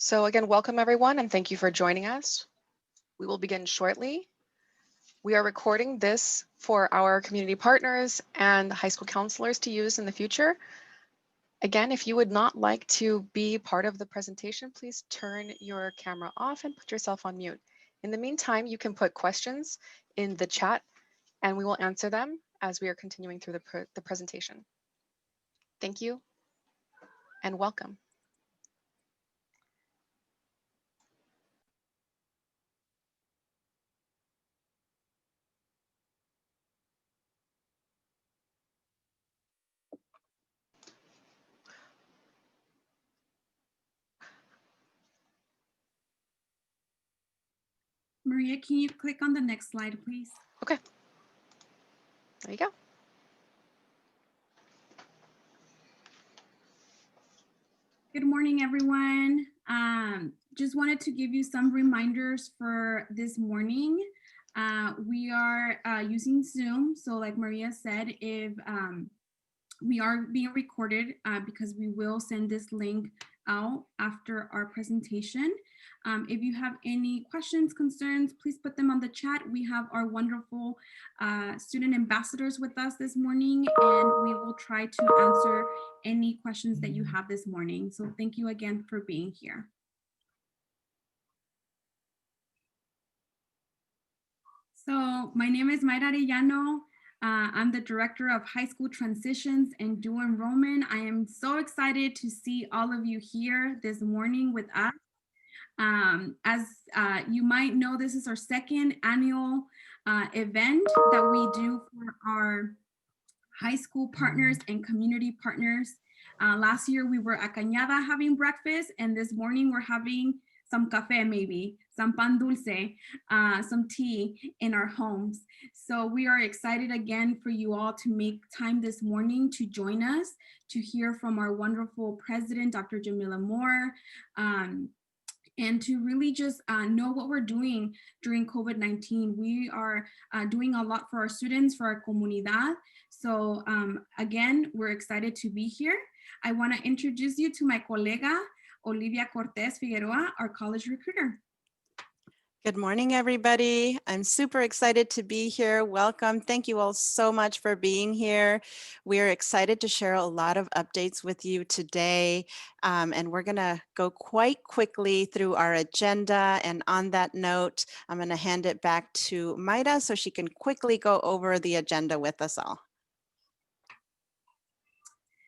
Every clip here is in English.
So again, welcome everyone and thank you for joining us. We will begin shortly. We are recording this for our community partners and high school counselors to use in the future. Again, if you would not like to be part of the presentation, please turn your camera off and put yourself on mute. In the meantime, you can put questions in the chat and we will answer them as we are continuing through the presentation. Thank you and welcome. Maria, can you click on the next slide, please? Okay. There you go. Good morning, everyone. Just wanted to give you some reminders for this morning. We are using Zoom. So like Maria said, if we are being recorded because we will send this link out after our presentation. If you have any questions, concerns, please put them on the chat. We have our wonderful student ambassadors with us this morning, and we will try to answer any questions that you have this morning. So thank you again for being here. So my name is Mayra Arellano. I'm the Director of High School Transitions and Dual Enrollment. I am so excited to see all of you here this morning with us. As you might know, this is our second annual event that we do for our high school partners and community partners. Last year we were at Cañada having breakfast, and this morning we're having some café, maybe some pan dulce, some tea in our homes. So we are excited again for you all to make time this morning to join us, to hear from our wonderful president, Dr. Jamila Moore, and to really just know what we're doing during COVID-19. We are doing a lot for our students, for our comunidad. So again, we're excited to be here. I want to introduce you to my colega, Olivia Cortez Figueroa, our college recruiter. Good morning, everybody. I'm super excited to be here. Welcome. Thank you all so much for being here. We're excited to share a lot of updates with you today. And we're going to go quite quickly through our agenda. And on that note, I'm going to hand it back to Mayra so she can quickly go over the agenda with us all.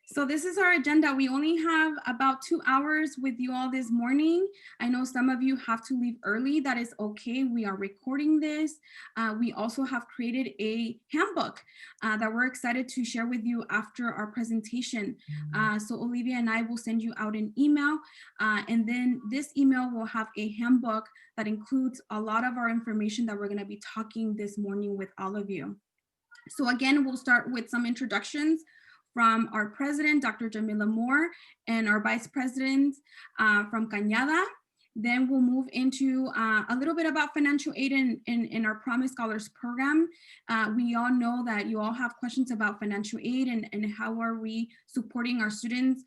So this is our agenda. We only have about 2 hours with you all this morning. I know some of you have to leave early. That is okay. We are recording this. We also have created a handbook that we're excited to share with you after our presentation. So Olivia and I will send you out an email. And then this email will have a handbook that includes a lot of our information that we're going to be talking this morning with all of you. So again, we'll start with some introductions from our president, Dr. Jamila Moore, and our vice president from Cañada. Then we'll move into a little bit about financial aid in our Promise Scholars program. We all know that you all have questions about financial aid and how are we supporting our students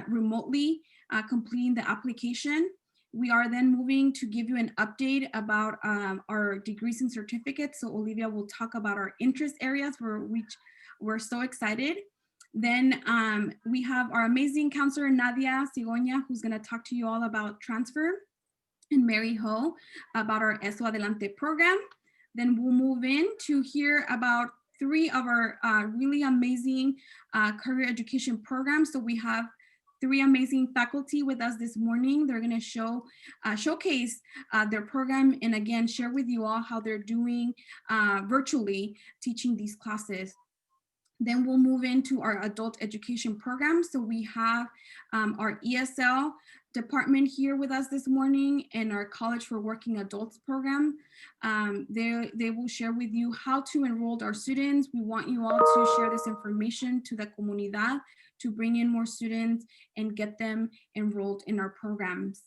remotely completing the application. We are then moving to give you an update about our degrees and certificates. So Olivia will talk about our interest areas for which we're so excited. Then we have our amazing counselor, Nadia Cigoña, who's gonna talk to you all about transfer, and Mary Ho about our ESO Adelante program. Then we'll move in to hear about 3 of our really amazing career education programs. So we have 3 amazing faculty with us this morning. They're gonna showcase their program and again, share with you all how they're doing virtually teaching these classes. Then we'll move into our adult education program. So we have our ESL department here with us this morning and our College for Working Adults program. They will share with you how to enroll our students. We want you all to share this information to the comunidad to bring in more students and get them enrolled in our programs.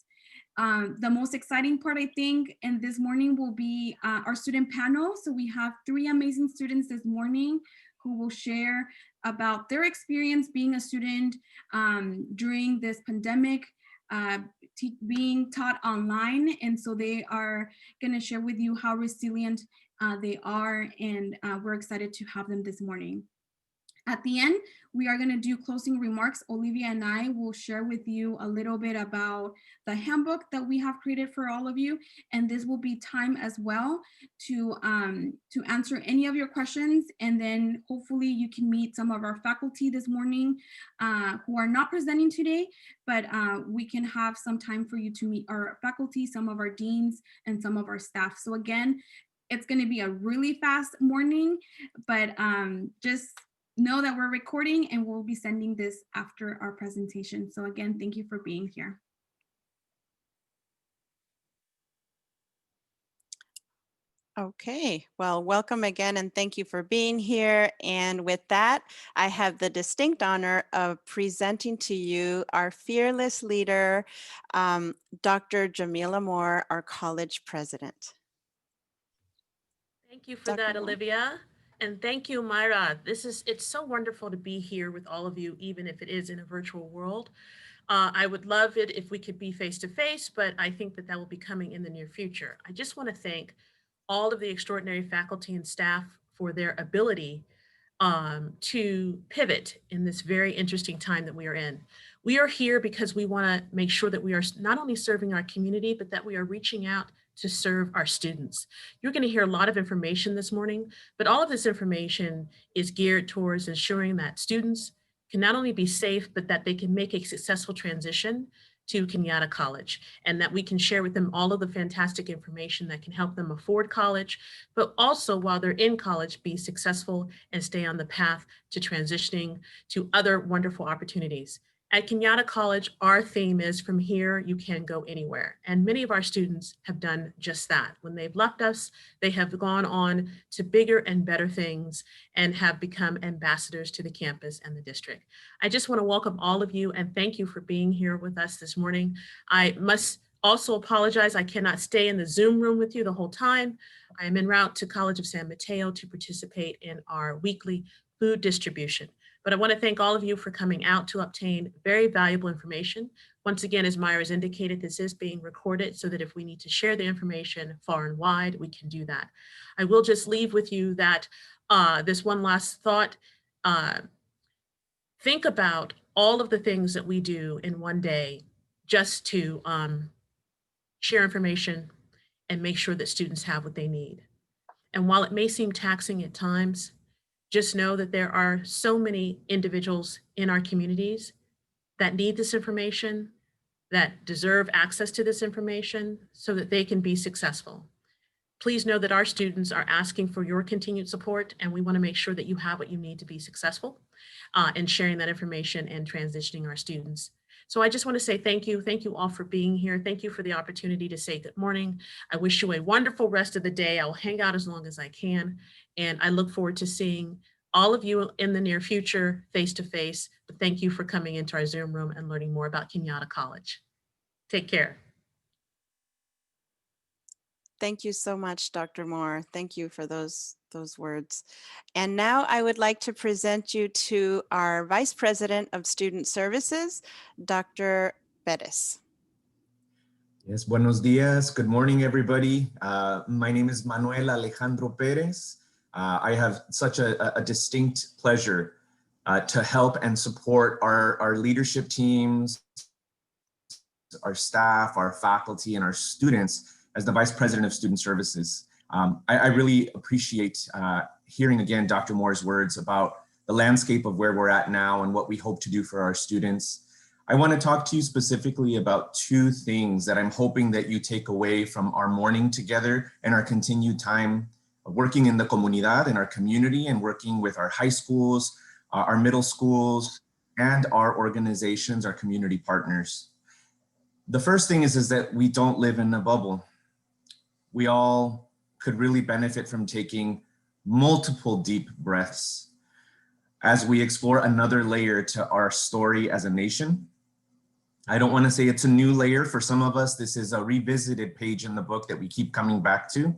The most exciting part, I think, and this morning will be our student panel. So we have 3 amazing students this morning who will share about their experience being a student during this pandemic, being taught online. And so they are going to share with you how resilient they are. And we're excited to have them this morning. At the end, we are going to do closing remarks. Olivia and I will share with you a little bit about the handbook that we have created for all of you. And this will be time as well to answer any of your questions. And then hopefully you can meet some of our faculty this morning who are not presenting today, but we can have some time for you to meet our faculty, some of our deans, and some of our staff. So again, it's going to be a really fast morning, but just know that we're recording and we'll be sending this after our presentation. So again, thank you for being here. Okay, well, welcome again and thank you for being here. And with that, I have the distinct honor of presenting to you our fearless leader, Dr. Jamila Moore, our college president. Thank you for Dr. that, Moore. Olivia. And thank you, Myra. It's so wonderful to be here with all of you, even if it is in a virtual world. I would love it if we could be face-to-face, but I think that will be coming in the near future. I just want to thank all of the extraordinary faculty and staff for their ability to pivot in this very interesting time that we are in. We are here because we want to make sure that we are not only serving our community, but that we are reaching out to serve our students. You're going to hear a lot of information this morning, but all of this information is geared towards ensuring that students can not only be safe, but that they can make a successful transition to Cañada College, and that we can share with them all of the fantastic information that can help them afford college, but also while they're in college, be successful and stay on the path to transitioning to other wonderful opportunities. At Cañada College, our theme is from here, you can go anywhere. And many of our students have done just that. When they've left us, they have gone on to bigger and better things and have become ambassadors to the campus and the district. I just want to welcome all of you and thank you for being here with us this morning. I must also apologize, I cannot stay in the Zoom room with you the whole time. I am en route to College of San Mateo to participate in our weekly food distribution. But I want to thank all of you for coming out to obtain very valuable information. Once again, as Myra's indicated, this is being recorded so that if we need to share the information far and wide, we can do that. I will just leave with you that this one last thought. Think about all of the things that we do in one day just to share information and make sure that students have what they need. And while it may seem taxing at times, just know that there are so many individuals in our communities that need this information, that deserve access to this information so that they can be successful. Please know that our students are asking for your continued support, and we want to make sure that you have what you need to be successful in sharing that information and transitioning our students. So I just want to say thank you. Thank you all for being here. Thank you for the opportunity to say good morning. I wish you a wonderful rest of the day. I'll hang out as long as I can. And I look forward to seeing all of you in the near future, face-to-face. But thank you for coming into our Zoom room and learning more about Cañada College. Take care. Thank you so much, Dr. Moore. Thank you for those words. And now I would like to present you to our Vice President of Student Services, Dr. Perez. Yes, buenos dias. Good morning, everybody. My name is Manuel Alejandro Perez. I have such a distinct pleasure to help and support our leadership teams, our staff, our faculty, and our students as the Vice President of Student Services. I really appreciate hearing again Dr. Moore's words about the landscape of where we're at now and what we hope to do for our students. I want to talk to you specifically about two things that I'm hoping that you take away from our morning together and our continued time working in the comunidad, in our community, and working with our high schools, our middle schools, and our organizations, our community partners. The first thing is that we don't live in a bubble. We all could really benefit from taking multiple deep breaths as we explore another layer to our story as a nation. I don't want to say it's a new layer. For some of us, this is a revisited page in the book that we keep coming back to.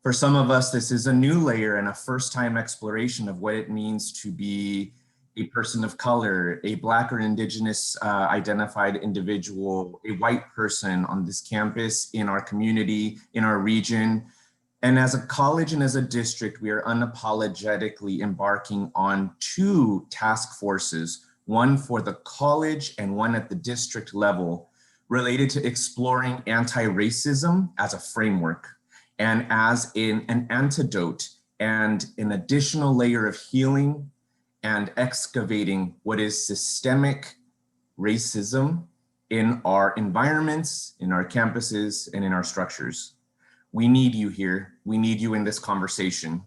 For some of us, this is a new layer and a first-time exploration of what it means to be a person of color, a Black or Indigenous identified individual, a white person on this campus, in our community, in our region. And as a college and as a district, we are unapologetically embarking on 2 task forces, one for the college and one at the district level, related to exploring anti-racism as a framework and as an antidote and an additional layer of healing and excavating what is systemic racism in our environments, in our campuses, and in our structures. We need you here. We need you in this conversation.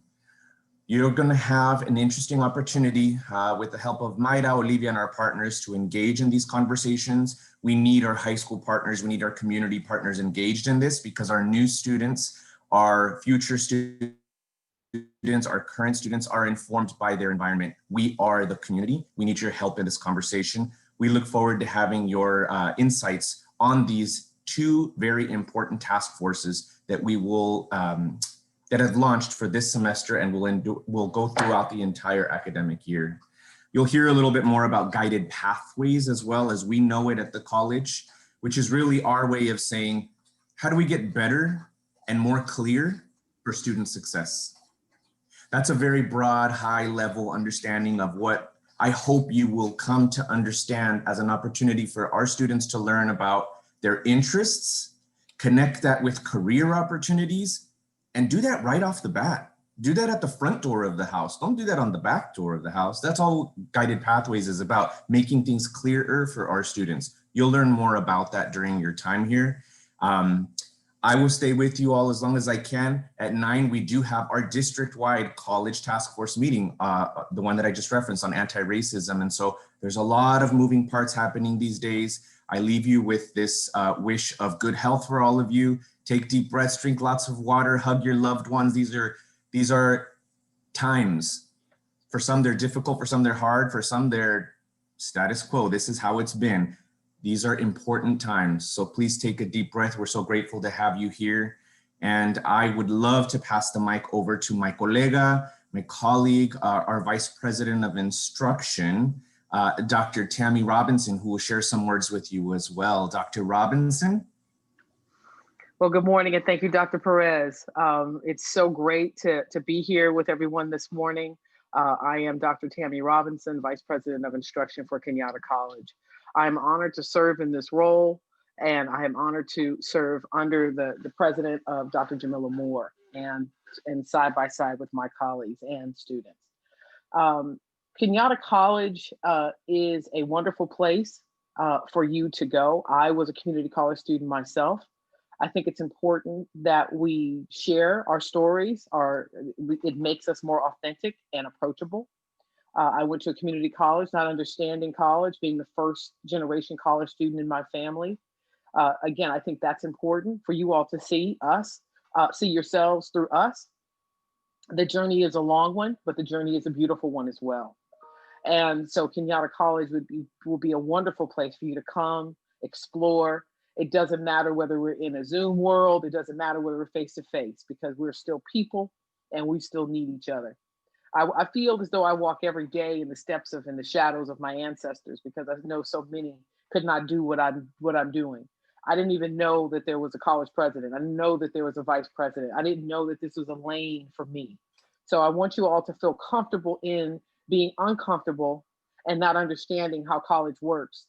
You're going to have an interesting opportunity with the help of Mayra, Olivia, and our partners to engage in these conversations. We need our high school partners, we need our community partners engaged in this, because our new students, our future students, our current students are informed by their environment. We are the community. We need your help in this conversation. We look forward to having your insights on these 2 very important task forces that we will that have launched for this semester and will go throughout the entire academic year. You'll hear a little bit more about guided pathways as well, as we know it at the college, which is really our way of saying, how do we get better and more clear for student success? That's a very broad, high level understanding of what I hope you will come to understand as an opportunity for our students to learn about their interests, connect that with career opportunities, and do that right off the bat. Do that at the front door of the house. Don't do that on the back door of the house. That's all Guided Pathways is about, making things clearer for our students. You'll learn more about that during your time here. I will stay with you all as long as I can. At 9, we do have our district-wide college task force meeting, the one that I just referenced on anti-racism. And so there's a lot of moving parts happening these days. I leave you with this wish of good health for all of you. Take deep breaths, drink lots of water, hug your loved ones. These are times. For some, they're difficult. For some, they're hard. For some, they're status quo. This is how it's been. These are important times. So please take a deep breath. We're so grateful to have you here. And I would love to pass the mic over to my colega, my colleague, our Vice President of Instruction, Dr. Tammy Robinson, who will share some words with you as well. Dr. Robinson. Well, good morning, and thank you, Dr. Perez. It's so great to be here with everyone this morning. I am Dr. Tammy Robinson, Vice President of Instruction for Cañada College. I'm honored to serve in this role, and I am honored to serve under the president of Dr. Jamila Moore, and side by side with my colleagues and students. Cañada College is a wonderful place for you to go. I was a community college student myself. I think it's important that we share our stories. It makes us more authentic and approachable. I went to a community college, not understanding college, being the first generation college student in my family. Again, I think that's important for you all to see us, see yourselves through us. The journey is a long one, but the journey is a beautiful one as well. And so Cañada College will be a wonderful place for you to come, explore. It doesn't matter whether we're in a Zoom world, it doesn't matter whether we're face to face, because we're still people and we still need each other. I feel as though I walk every day in the steps of, in the shadows of my ancestors, because I know so many could not do what I'm doing. I didn't even know that there was a college president. I didn't know that there was a vice president. I didn't know that this was a lane for me. So I want you all to feel comfortable in being uncomfortable and not understanding how college works.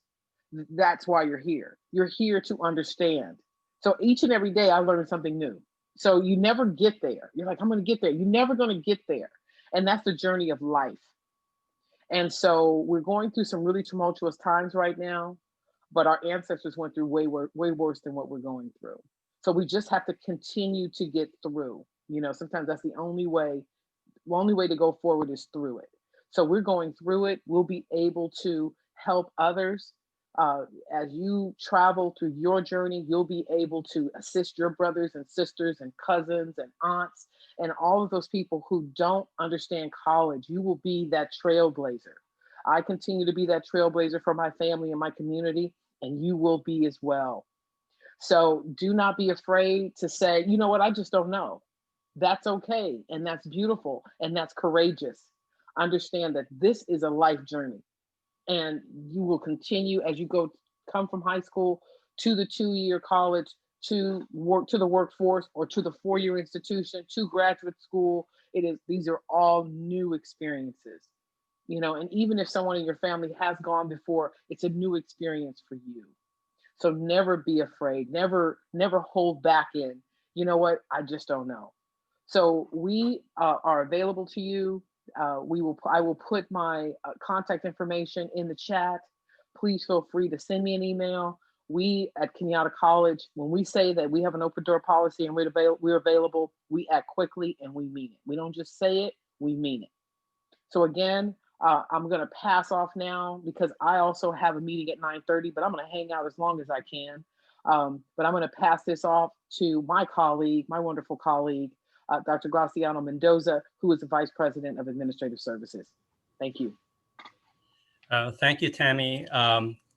That's why you're here. You're here to understand. So each and every day I learn something new. So you never get there. You're like, I'm going to get there. You're never going to get there. And that's the journey of life. And so we're going through some really tumultuous times right now, but our ancestors went through way worse than what we're going through. So we just have to continue to get through. You know, sometimes that's the only way to go forward is through it. So we're going through it. We'll be able to help others. As you travel through your journey, you'll be able to assist your brothers and sisters and cousins and aunts and all of those people who don't understand college. You will be that trailblazer. I continue to be that trailblazer for my family and my community, and you will be as well. So do not be afraid to say, you know what, I just don't know. That's okay, and that's beautiful, and that's courageous. understand that this is a life journey, and you will continue as you come from high school to the 2-year college, to the workforce, or to the 4-year institution, to graduate school. These are all new experiences, and even if someone in your family has gone before, it's a new experience for you. So never be afraid, never hold back in, you know what, I just don't know. So we are available to you. I will put my contact information in the chat. Please feel free to send me an email. We at Cañada College, when we say that we have an open door policy and we're available, we act quickly and we mean it. We don't just say it, we mean it. So again, I'm going to pass off now because I also have a meeting at 9:30, but I'm going to hang out as long as I can. But I'm going to pass this off to my colleague, my wonderful colleague, Dr. Graciano Mendoza, who is the Vice President of Administrative Services. Thank you. Thank you, Tammy.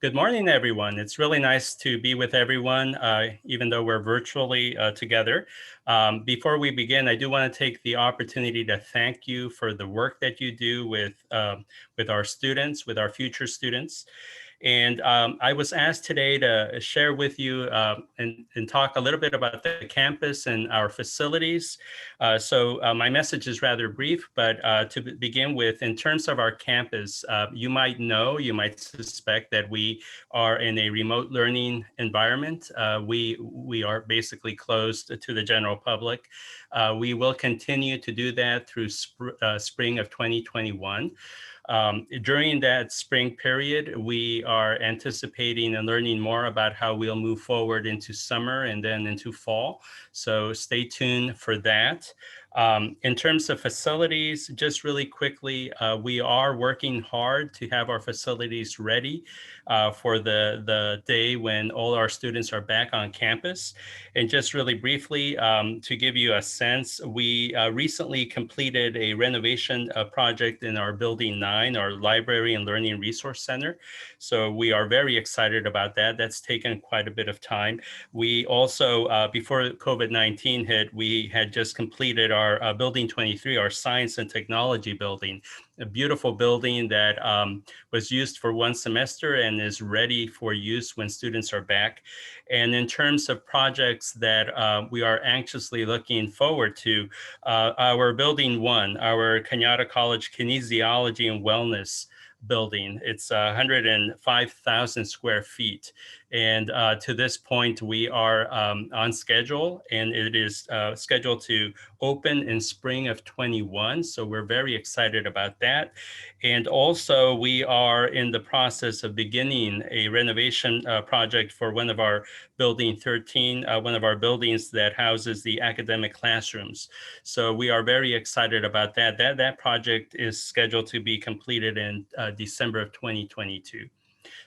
Good morning, everyone. It's really nice to be with everyone, even though we're virtually together. Before we begin, I do want to take the opportunity to thank you for the work that you do with our students, with our future students. And I was asked today to share with you and talk a little bit about the campus and our facilities. So my message is rather brief, but to begin with, in terms of our campus, you might suspect that we are in a remote learning environment. We are basically closed to the general public. We will continue to do that through spring of 2021. During that spring period, we are anticipating and learning more about how we'll move forward into summer and then into fall. So stay tuned for that. In terms of facilities, just really quickly, we are working hard to have our facilities ready for the day when all our students are back on campus. And just really briefly, to give you a sense, we recently completed a renovation project in our Building 9, our Library and Learning Resource Center. So we are very excited about that. That's taken quite a bit of time. We also, before COVID-19 hit, we had just completed our Building 23, our Science and Technology building, a beautiful building that was used for one semester and is ready for use when students are back. And in terms of projects that we are anxiously looking forward to, our Building 1, our Cañada College Kinesiology and Wellness building. It's 105,000 square feet. And to this point, we are on schedule, and it is scheduled to open in spring of 21. So we're very excited about that. And also, we are in the process of beginning a renovation project for one of our Building 13, one of our buildings that houses the academic classrooms. So we are very excited about that. That project is scheduled to be completed in December of 2022.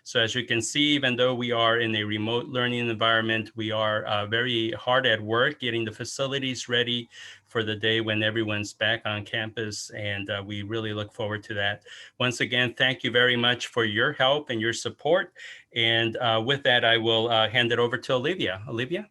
So as you can see, even though we are in a remote learning environment, we are very hard at work getting the facilities ready for the day when everyone's back on campus. And we really look forward to that. Once again, thank you very much for your help and your support. And with that, I will hand it over to Olivia. Olivia?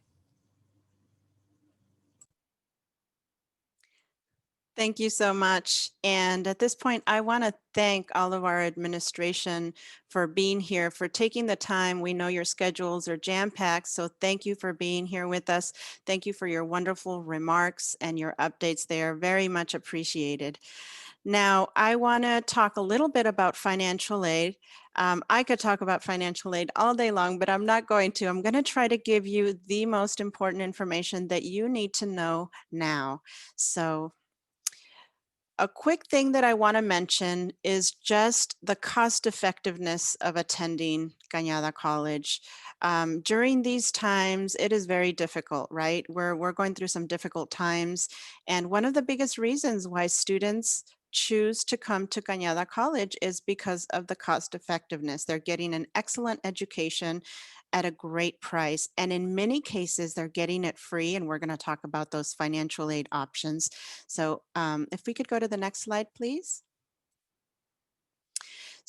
Thank you so much. And at this point, I want to thank all of our administration for being here, for taking the time. We know your schedules are jam-packed, so thank you for being here with us. Thank you for your wonderful remarks and your updates. They are very much appreciated. Now, I want to talk a little bit about financial aid. I could talk about financial aid all day long, but I'm not going to. I'm going to try to give you the most important information that you need to know now. So, a quick thing that I want to mention is just the cost effectiveness of attending Cañada College. During these times, it is very difficult, right? We're going through some difficult times. And one of the biggest reasons why students choose to come to Cañada College is because of the cost effectiveness. They're getting an excellent education at a great price. And in many cases, they're getting it free. And we're going to talk about those financial aid options. So if we could go to the next slide, please.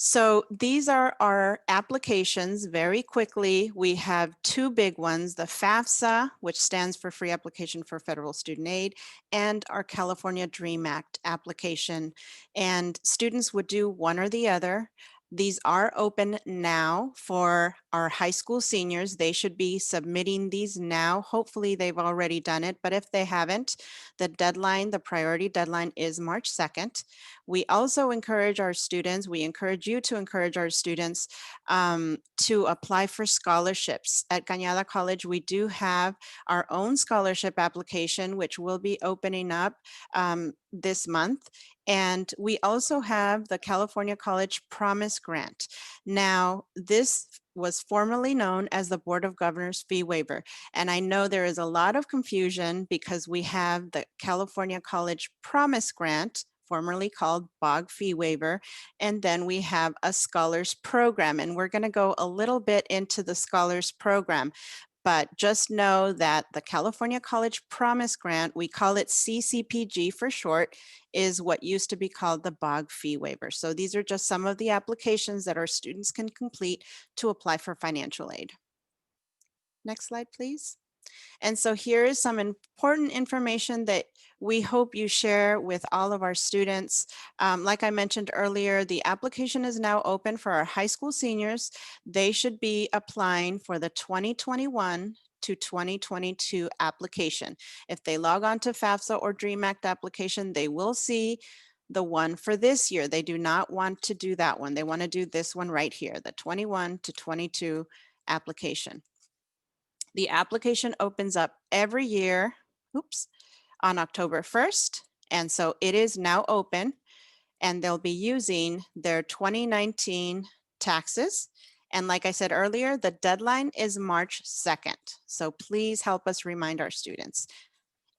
So these are our applications. Very quickly, we have two big ones, the FAFSA, which stands for Free Application for Federal Student Aid, and our California DREAM Act application. And students would do one or the other. These are open now for our high school seniors. They should be submitting these now. Hopefully they've already done it, but if they haven't, the deadline, the priority deadline is March 2nd. We also encourage our students, we encourage you to encourage our students to apply for scholarships. At Cañada College, we do have our own scholarship application, which will be opening up this month. And we also have the California College Promise Grant. Now, this was formerly known as the Board of Governors fee waiver. And I know there is a lot of confusion because we have the California College Promise Grant, formerly called BOG fee waiver, and then we have a scholars program. And we're going to go a little bit into the scholars program. But just know that the California College Promise Grant, we call it CCPG for short, is what used to be called the BOG fee waiver. So these are just some of the applications that our students can complete to apply for financial aid. Next slide, please. And so here is some important information that we hope you share with all of our students. Like I mentioned earlier, the application is now open for our high school seniors. They should be applying for the 2021 to 2022 application. If they log on to FAFSA or DREAM Act application, they will see the one for this year. They do not want to do that one. They want to do this one right here, the 21 to 22 application. The application opens up every year, on October 1st. And so it is now open and they'll be using their 2019 taxes. And like I said earlier, the deadline is March 2nd. So please help us remind our students.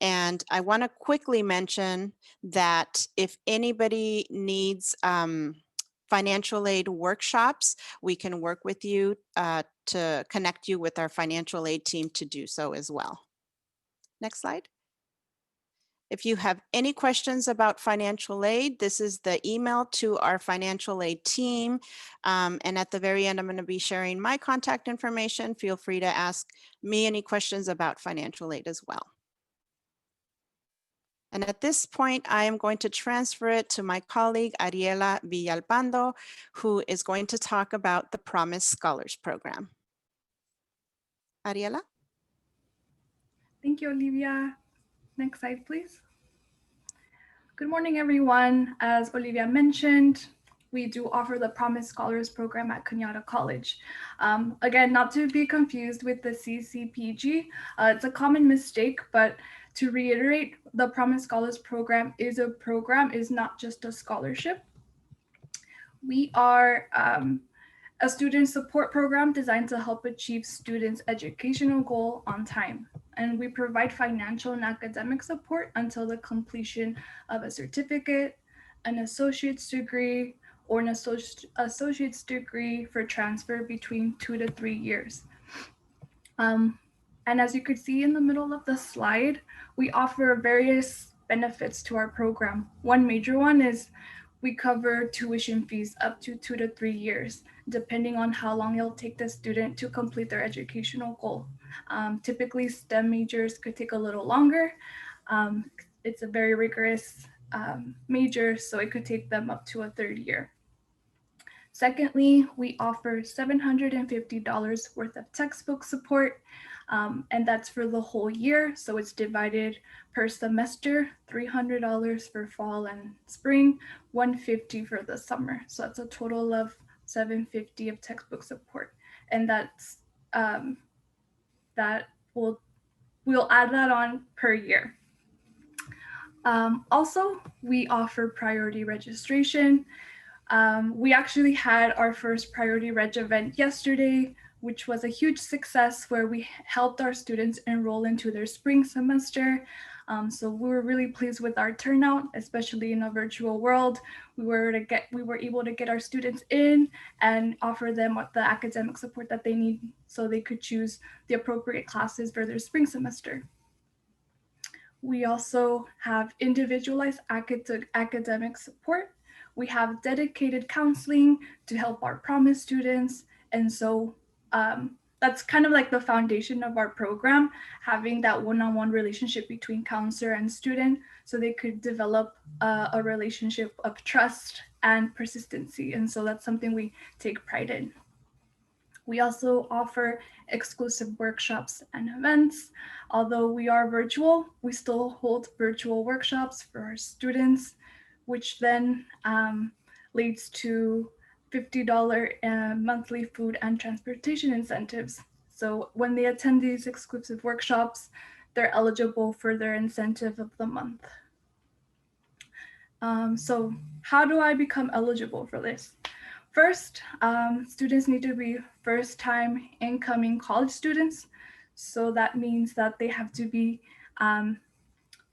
And I want to quickly mention that if anybody needs financial aid workshops, we can work with you to connect you with our financial aid team to do so as well. Next slide. If you have any questions about financial aid, this is the email to our financial aid team. And at the very end, I'm going to be sharing my contact information. Feel free to ask me any questions about financial aid as well. And at this point, I am going to transfer it to my colleague, Ariela Villalpando, who is going to talk about the Promise Scholars Program. Ariela? Thank you, Olivia. Next slide, please. Good morning, everyone. As Olivia mentioned, we do offer the Promise Scholars Program at Cañada College. Again, not to be confused with the CCPG. It's a common mistake, but to reiterate, the Promise Scholars Program is a program, is not just a scholarship. We are a student support program designed to help achieve students' educational goal on time. And we provide financial and academic support until the completion of a certificate, an associate's degree, or an associate's degree for transfer between 2 to 3 years. And as you could see in the middle of the slide, we offer various benefits to our program. One major one is we cover tuition fees up to 2 to 3 years, depending on how long it'll take the student to complete their educational goal. Typically, STEM majors could take a little longer. It's a very rigorous major, so it could take them up to a 3rd year. Secondly, we offer $750 worth of textbook support, and that's for the whole year. So it's divided per semester, $300 for fall and spring, $150 for the summer. So that's a total of $750 of textbook support. And that's we'll add that on per year. Also, we offer priority registration. We actually had our first Priority Reg event yesterday, which was a huge success where we helped our students enroll into their spring semester. So we were really pleased with our turnout, especially in a virtual world. We were able to get our students in and offer them the academic support that they need so they could choose the appropriate classes for their spring semester. We also have individualized academic support. We have dedicated counseling to help our promise students. And so that's kind of like the foundation of our program, having that one-on-one relationship between counselor and student so they could develop a relationship of trust and persistency. And so that's something we take pride in. We also offer exclusive workshops and events. Although we are virtual, we still hold virtual workshops for our students, which then leads to $50 monthly food and transportation incentives. So when they attend these exclusive workshops, they're eligible for their incentive of the month. So how do I become eligible for this? First, students need to be first-time incoming college students. So that means that they have to be,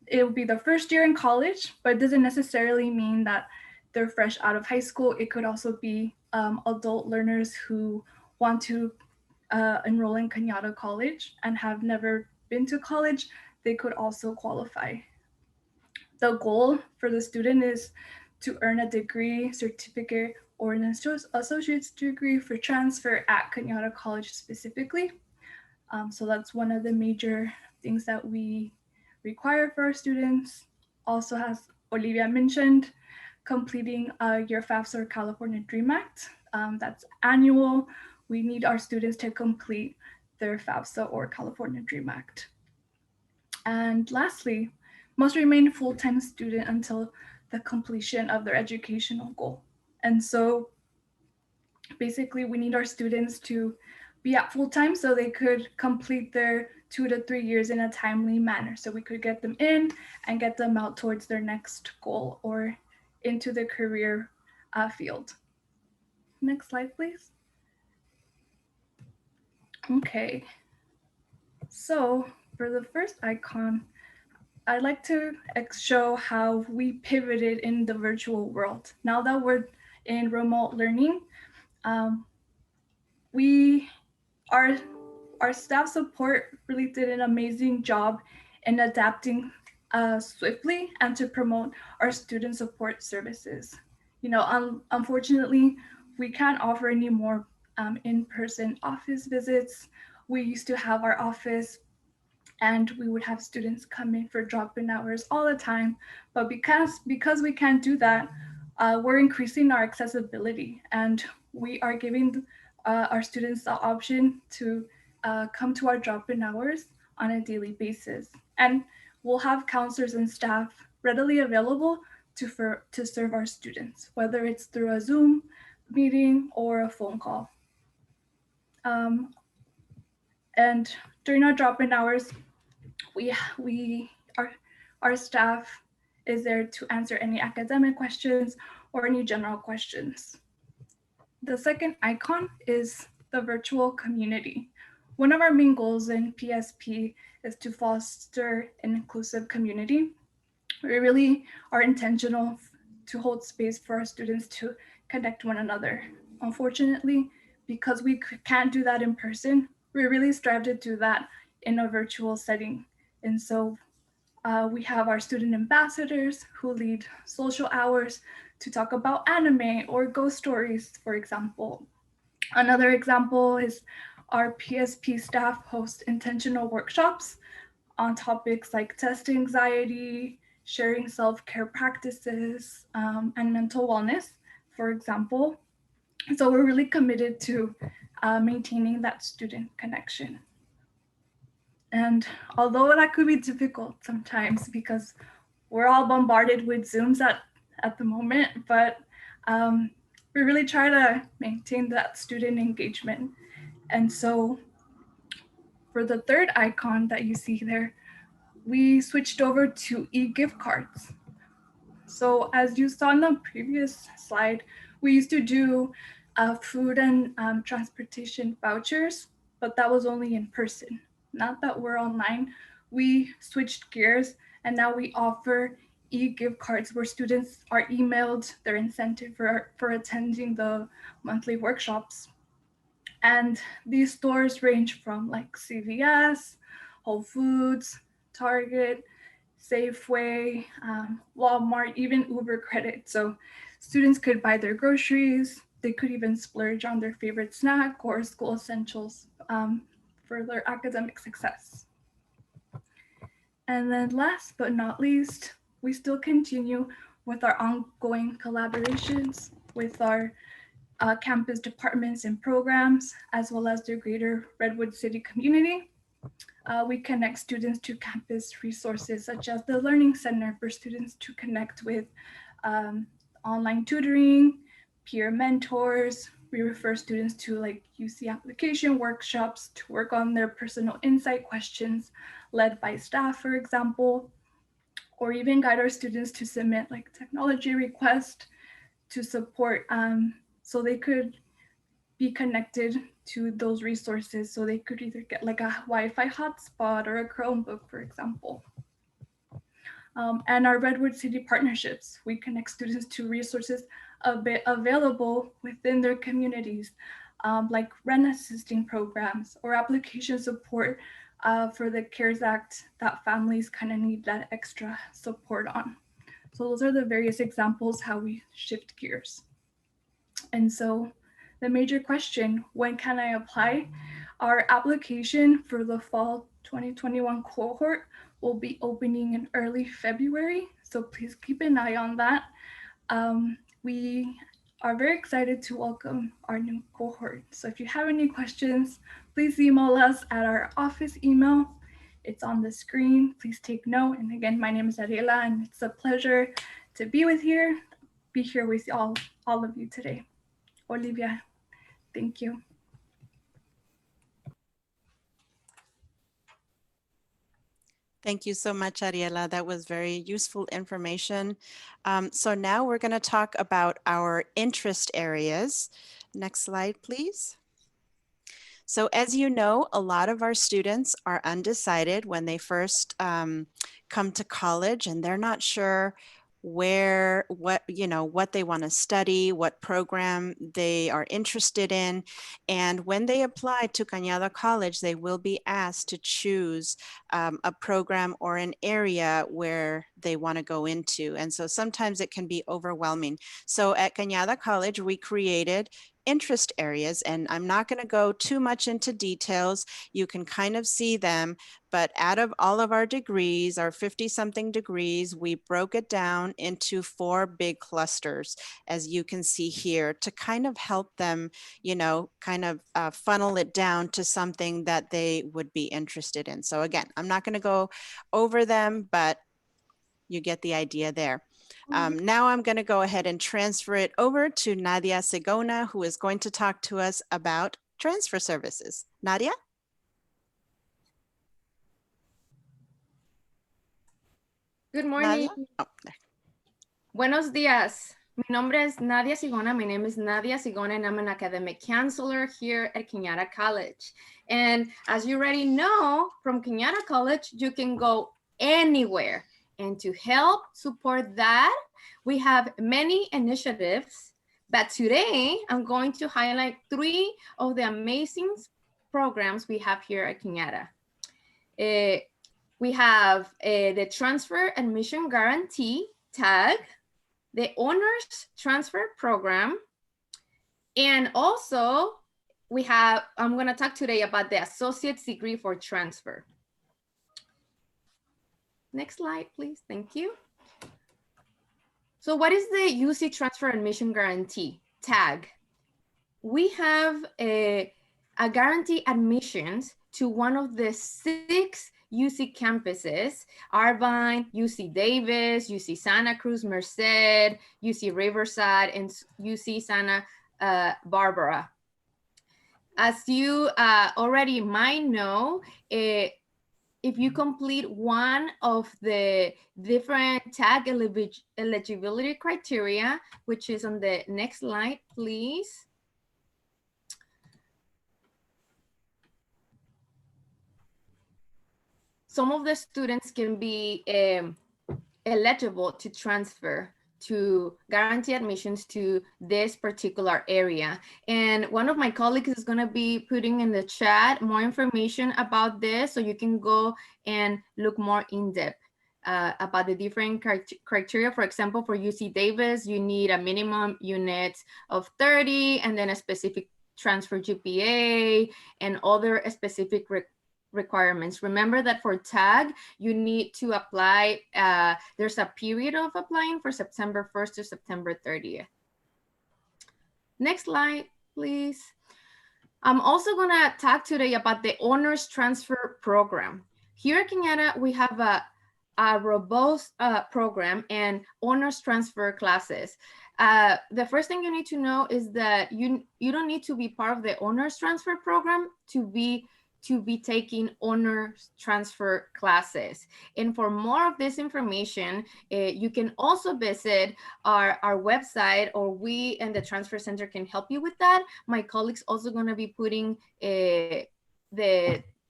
it will be their first year in college, but it doesn't necessarily mean that they're fresh out of high school. It could also be adult learners who want to enroll in Cañada College and have never been to college. They could also qualify. The goal for the student is to earn a degree, certificate, or an associate's degree for transfer at Cañada College specifically. So that's one of the major things that we require for our students. Also, as Olivia mentioned, completing your FAFSA or California DREAM Act. That's annual. We need our students to complete their FAFSA or California DREAM Act. And lastly, must remain full-time student until the completion of their educational goal. And so basically we need our students to be at full-time so they could complete their 2 to 3 years in a timely manner. So we could get them in and get them out towards their next goal or into the career field. Next slide, please. Okay, so for the first icon, I'd like to show how we pivoted in the virtual world. Now that we're in remote learning, our staff support really did an amazing job in adapting swiftly and to promote our student support services. You know, unfortunately, we can't offer any more in-person office visits. We used to have our office and we would have students come in for drop-in hours all the time. But because we can't do that, we're increasing our accessibility and we are giving our students the option to come to our drop-in hours on a daily basis. And we'll have counselors and staff readily available to serve our students, whether it's through a Zoom meeting or a phone call. And during our drop-in hours, our staff is there to answer any academic questions or any general questions. The second icon is the virtual community. One of our main goals in PSP is to foster an inclusive community. We really are intentional to hold space for our students to connect one another. Unfortunately, because we can't do that in person, we really strive to do that in a virtual setting. And so we have our student ambassadors who lead social hours to talk about anime or ghost stories, for example. Another example is our PSP staff host intentional workshops on topics like test anxiety, sharing self-care practices, and mental wellness, for example. So we're really committed to maintaining that student connection. And although that could be difficult sometimes because we're all bombarded with Zooms at the moment, but we really try to maintain that student engagement. And so for the third icon that you see there, we switched over to e-gift cards. So as you saw in the previous slide, we used to do food and transportation vouchers, but that was only in person. Now that we're online, we switched gears and now we offer e-gift cards where students are emailed their incentive for attending the monthly workshops. And these stores range from like CVS, Whole Foods, Target, Safeway, Walmart, even Uber credit. So students could buy their groceries. They could even splurge on their favorite snack or school essentials for their academic success. And then last but not least, we still continue with our ongoing collaborations with our campus departments and programs, as well as the greater Redwood City community. We connect students to campus resources such as the Learning Center for students to connect with online tutoring, peer mentors. We refer students to like UC application workshops to work on their personal insight questions led by staff, for example, or even guide our students to submit like technology requests to support so they could be connected to those resources, so they could either get like a Wi-Fi hotspot or a Chromebook, for example. And our Redwood City partnerships, we connect students to resources available within their communities, like rent assisting programs or application support for the CARES Act that families kind of need that extra support on. So those are the various examples how we shift gears. And so the major question, when can I apply? Our application for the fall 2021 cohort will be opening in early February, so please keep an eye on that. We are very excited to welcome our new cohort. So if you have any questions, please email us at our office email. It's on the screen. Please take note. And again, my name is Ariela, and it's a pleasure to be here with all of you today. Olivia, thank you. Thank you so much, Ariela. That was very useful information. So now we're going to talk about our interest areas. Next slide, please. So as you know, a lot of our students are undecided when they first come to college, and they're not sure what they want to study, what program they are interested in. And when they apply to Cañada College, they will be asked to choose a program or an area where they want to go into. And so sometimes it can be overwhelming. So at Cañada College, we created interest areas, and I'm not going to go too much into details. You can kind of see them, but out of all of our degrees, our 50-something degrees, we broke it down into 4 big clusters, as you can see here, to kind of help them, funnel it down to something that they would be interested in. So again, I'm not going to go over them, but you get the idea there. Now I'm going to go ahead and transfer it over to Nadia Segona, who is going to talk to us about transfer services. Nadia? Good morning. Nadia? Oh, there. Buenos días. Mi nombre es Nadia Sigona. My name is Nadia Sigona, and I'm an academic counselor here at Cañada College. And as you already know, from Cañada College, you can go anywhere. And to help support that, we have many initiatives, but today I'm going to highlight 3 of the amazing programs we have here at Cañada. We have the Transfer Admission Guarantee, TAG, the Honors Transfer Program, and also I'm gonna talk today about the Associate's Degree for Transfer. Next slide, please. Thank you. So what is the UC Transfer Admission Guarantee, TAG? We have a guarantee admissions to one of the 6 UC campuses: Irvine, UC Davis, UC Santa Cruz, Merced, UC Riverside, and UC Santa Barbara. As you already might know, if you complete one of the different TAG eligibility criteria, which is on the next slide, please. Some of the students can be eligible to transfer to guarantee admissions to this particular area. And one of my colleagues is going to be putting in the chat more information about this, so you can go and look more in depth about the different criteria. For example, for UC Davis, you need a minimum units of 30 and then a specific transfer GPA and other specific requirements. Remember that for TAG, you need to apply, there's a period of applying for September 1st to September 30th. Next slide, please. I'm also gonna talk today about the honors transfer program. Here at Cañada, we have a robust program and honors transfer classes. The first thing you need to know is that you don't need to be part of the honors transfer program to be taking honors transfer classes. And for more of this information, you can also visit our website, or we and the transfer center can help you with that. My colleague's also gonna be putting the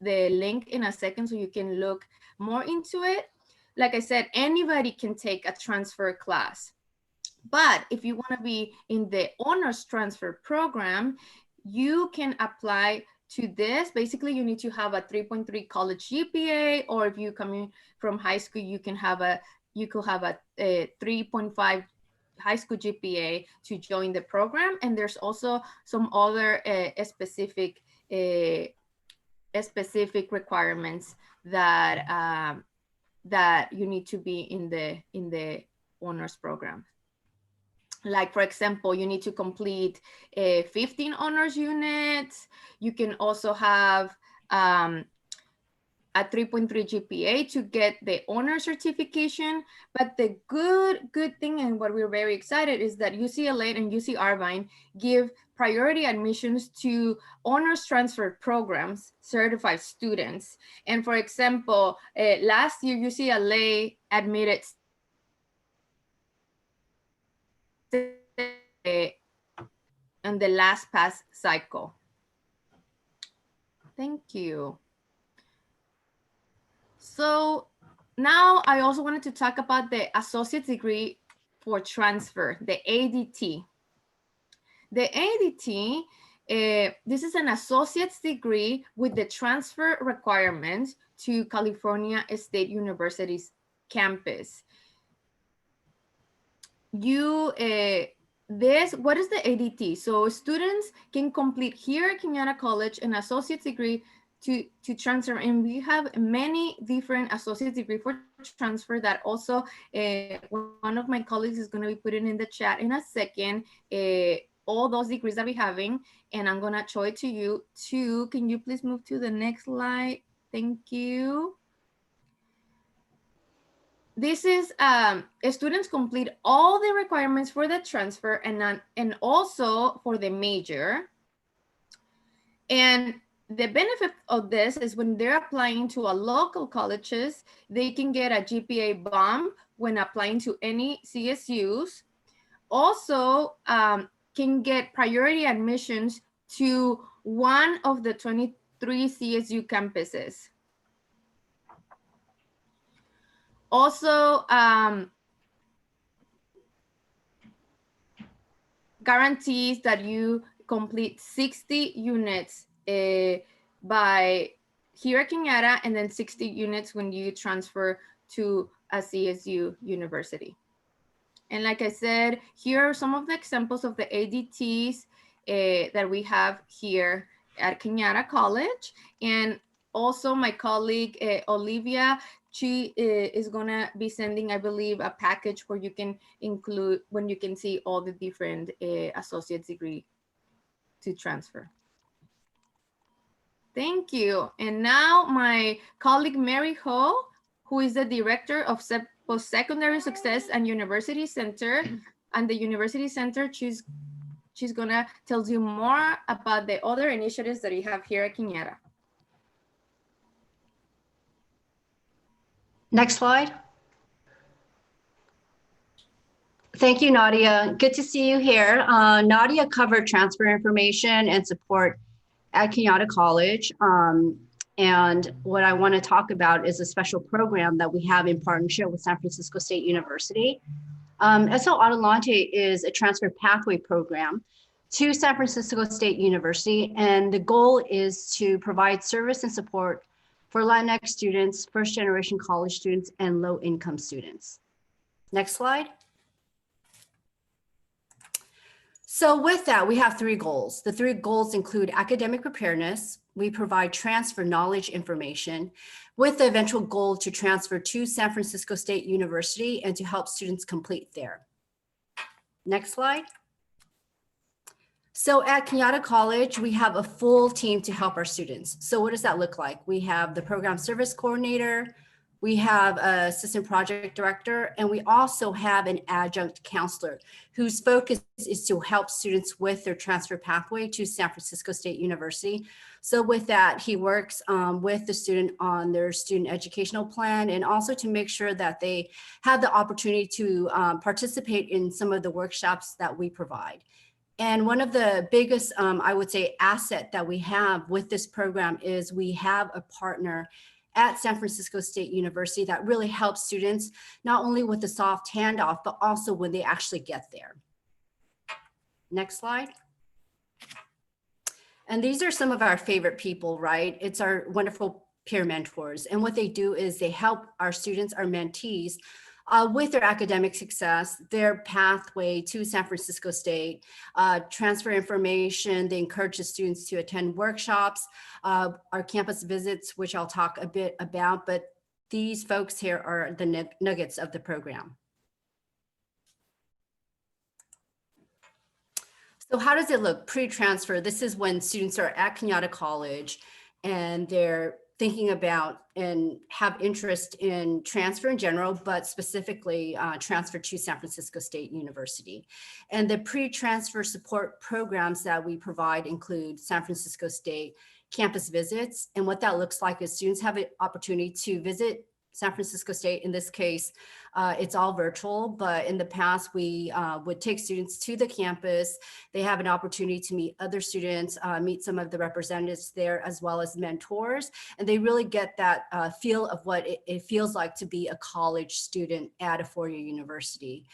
link in a second so you can look more into it. Like I said, anybody can take a transfer class. But if you want to be in the honors transfer program, you can apply to this. Basically, you need to have a 3.3 college GPA, or if you're coming from high school, you could have a 3.5 high school GPA to join the program. And there's also some other specific requirements that that you need to be in the honors program. Like, for example, you need to complete 15 honors units. You can also have a 3.3 GPA to get the honor certification. But the good thing, and what we're very excited, is that UCLA and UC Irvine give priority admissions to honors transfer programs, certified students. And for example, last year, UCLA admitted in the last pass cycle. Thank you. So now I also wanted to talk about the associate's degree for transfer, the ADT. The ADT, this is an associate's degree with the transfer requirements to California State University's campus. What is the ADT? So students can complete here at Cañada College an associate's degree to transfer, and we have many different associate's degree for transfer that also one of my colleagues is going to be putting in the chat in a second, all those degrees that we're having, and I'm going to show it to you too. Can you please move to the next slide? Thank you. This is students complete all the requirements for the transfer and also for the major. And the benefit of this is when they're applying to a local colleges, they can get a GPA bump when applying to any CSUs. Also can get priority admissions to one of the 23 CSU campuses. Also, guarantees that you complete 60 units by here at Cañada, and then 60 units when you transfer to a CSU university. And like I said, here are some of the examples of the ADTs that we have here at Cañada College. And also my colleague, Olivia, she is gonna be sending, I believe, a package where you can include, when you can see all the different associate's degree to transfer. Thank you. And now my colleague, Mary Ho, who is the Director of Post-Secondary Success and University Center, and the University Center, she's gonna tell you more about the other initiatives that we have here at Cañada. Next slide. Thank you, Nadia. Good to see you here. Nadia covered transfer information and support at Cañada College. And what I want to talk about is a special program that we have in partnership with San Francisco State University. So Adelante is a transfer pathway program to San Francisco State University. And the goal is to provide service and support for Latinx students, first-generation college students, and low-income students. Next slide. So with that, we have 3 goals. The 3 goals include academic preparedness. We provide transfer knowledge information with the eventual goal to transfer to San Francisco State University and to help students complete there. Next slide. So at Cañada College, we have a full team to help our students. So what does that look like? We have the program service coordinator, we have an assistant project director, and we also have an adjunct counselor whose focus is to help students with their transfer pathway to San Francisco State University. So with that, he works with the student on their student educational plan and also to make sure that they have the opportunity to participate in some of the workshops that we provide. And one of the biggest, I would say, asset that we have with this program is we have a partner at San Francisco State University that really helps students, not only with the soft handoff, but also when they actually get there. Next slide. And these are some of our favorite people, right? It's our wonderful peer mentors. And what they do is they help our students, our mentees, with their academic success, their pathway to San Francisco State, transfer information. They encourage the students to attend workshops, our campus visits, which I'll talk a bit about, but these folks here are the nuggets of the program. So how does it look pre-transfer? This is when students are at Cañada College and they're thinking about and have interest in transfer in general, but specifically transfer to San Francisco State University. And the pre-transfer support programs that we provide include San Francisco State campus visits. And what that looks like is students have an opportunity to visit San Francisco State. In this case, it's all virtual, but in the past we would take students to the campus. They have an opportunity to meet other students, meet some of the representatives there, as well as mentors. And they really get that feel of what it feels like to be a college student at a four-year university.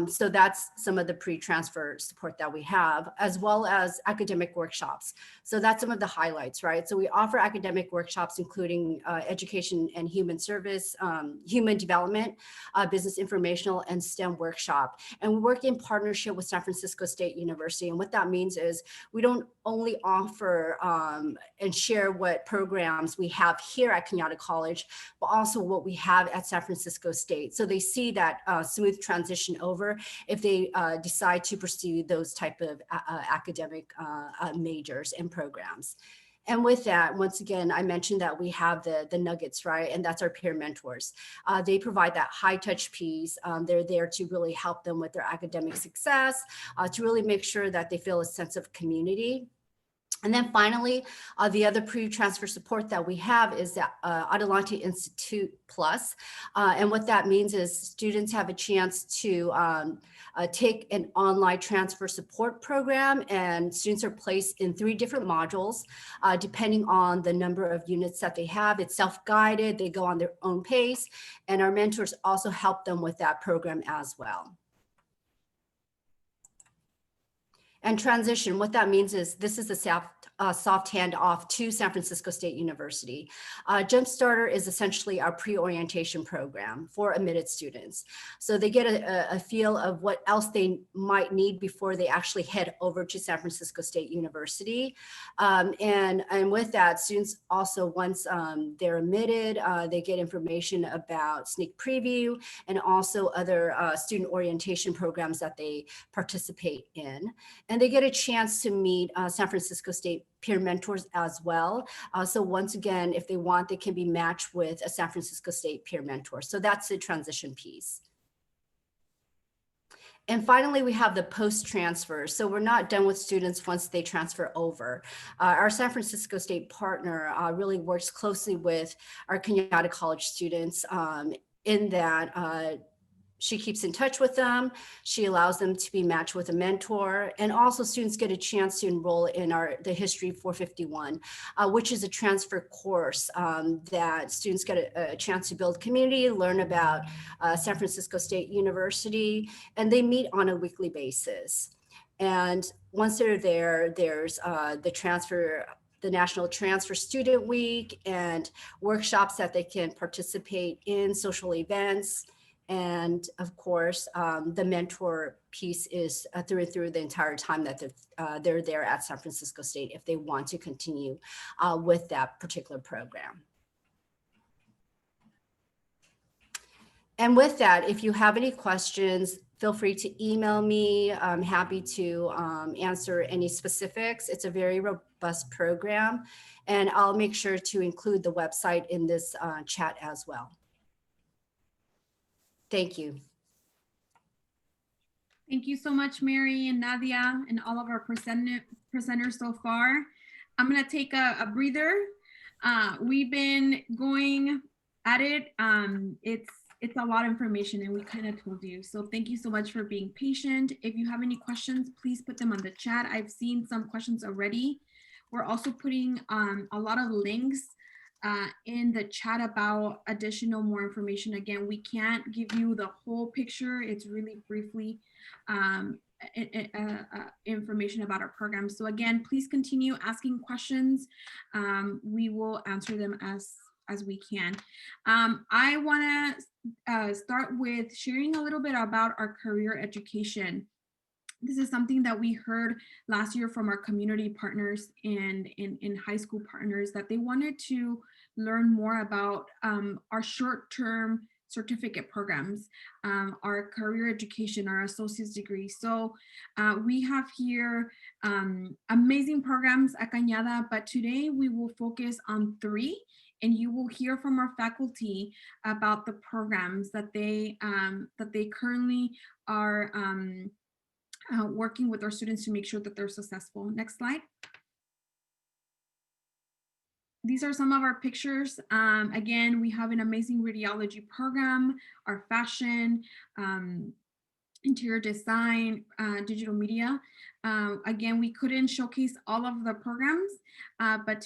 So that's some of the pre-transfer support that we have, as well as academic workshops. So that's some of the highlights, right? So we offer academic workshops, including education and human service, human development, business informational, and STEM workshop. And we work in partnership with San Francisco State University. And what that means is we don't only offer and share what programs we have here at Cañada College, but also what we have at San Francisco State. So they see that smooth transition over if they decide to pursue those type of academic majors and programs. And with that, once again, I mentioned that we have the nuggets, right? And that's our peer mentors. They provide that high touch piece. They're there to really help them with their academic success, to really make sure that they feel a sense of community. And then finally, the other pre-transfer support that we have is the Adelante Institute Plus. And what that means is students have a chance to take an online transfer support program, and students are placed in 3 different modules, depending on the number of units that they have. It's self-guided, they go on their own pace, and our mentors also help them with that program as well. And transition, what that means is this is a soft handoff to San Francisco State University. Jumpstarter is essentially our pre-orientation program for admitted students. So they get a feel of what else they might need before they actually head over to San Francisco State University. And with that, students also, once they're admitted, they get information about sneak preview and also other student orientation programs that they participate in. And they get a chance to meet San Francisco State peer mentors as well. So once again, if they want, they can be matched with a San Francisco State peer mentor. So that's the transition piece. And finally, we have the post-transfer. So we're not done with students once they transfer over. Our San Francisco State partner really works closely with our Cañada College students in that she keeps in touch with them. She allows them to be matched with a mentor, and also students get a chance to enroll in the History 451, which is a transfer course that students get a chance to build community, learn about San Francisco State University, and they meet on a weekly basis. And once they're there, there's the transfer the National Transfer Student Week and workshops that they can participate in, social events. And of course, the mentor piece is through and through the entire time that they're there at San Francisco State if they want to continue with that particular program. And with that, if you have any questions, feel free to email me. I'm happy to answer any specifics. It's a very robust program, and I'll make sure to include the website in this chat as well. Thank you. Thank you so much, Mary and Nadia, and all of our presenters so far. I'm gonna take a breather. We've been going at it. It's a lot of information, and we kind of told you. So thank you so much for being patient. If you have any questions, please put them on the chat. I've seen some questions already. We're also putting a lot of links in the chat about additional more information. Again, we can't give you the whole picture. It's really briefly information about our program. So again, please continue asking questions. We will answer them as we can. I want to start with sharing a little bit about our career education. This is something that we heard last year from our community partners and in high school partners, that they wanted to learn more about our short-term certificate programs, our career education, our associate's degree. So we have here amazing programs at Cañada, but today we will focus on 3, and you will hear from our faculty about the programs that they currently are working with our students to make sure that they're successful. Next slide. These are some of our pictures. Again, we have an amazing radiology program, our fashion, interior design, digital media. Again, we couldn't showcase all of the programs, but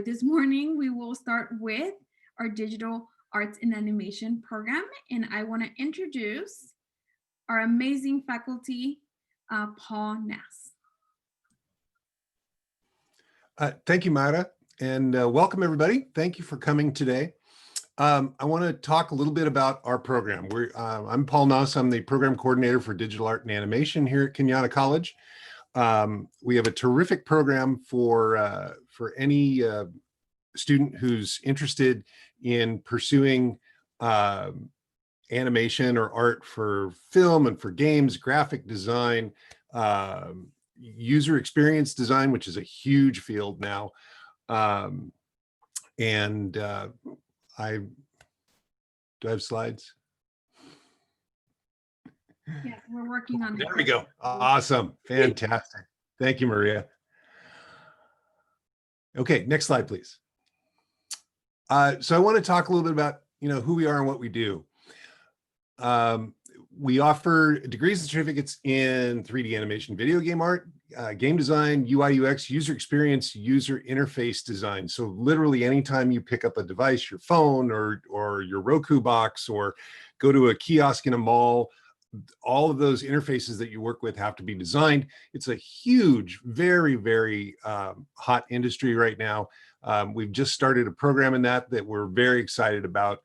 this morning, we will start with our digital arts and animation program. And I want to introduce our amazing faculty, Paul Nass. Thank you, Mayra, and welcome everybody. Thank you for coming today. I want to talk a little bit about our program. I'm Paul Nass. I'm the program coordinator for digital art and animation here at Cañada College. We have a terrific program for any student who's interested in pursuing animation or art for film and for games, graphic design, user experience design, which is a huge field now. Do I have slides? Yeah, we're working on it. There we go. Awesome. Fantastic. Thank you, Maria. Okay, next slide, please. So I want to talk a little bit about, who we are and what we do. We offer degrees and certificates in 3D animation, video game art, game design, UI, UX, user experience, user interface design. So literally anytime you pick up a device, your phone or your Roku box, or go to a kiosk in a mall, all of those interfaces that you work with have to be designed. It's a huge, very, very hot industry right now. We've just started a program in that we're very excited about.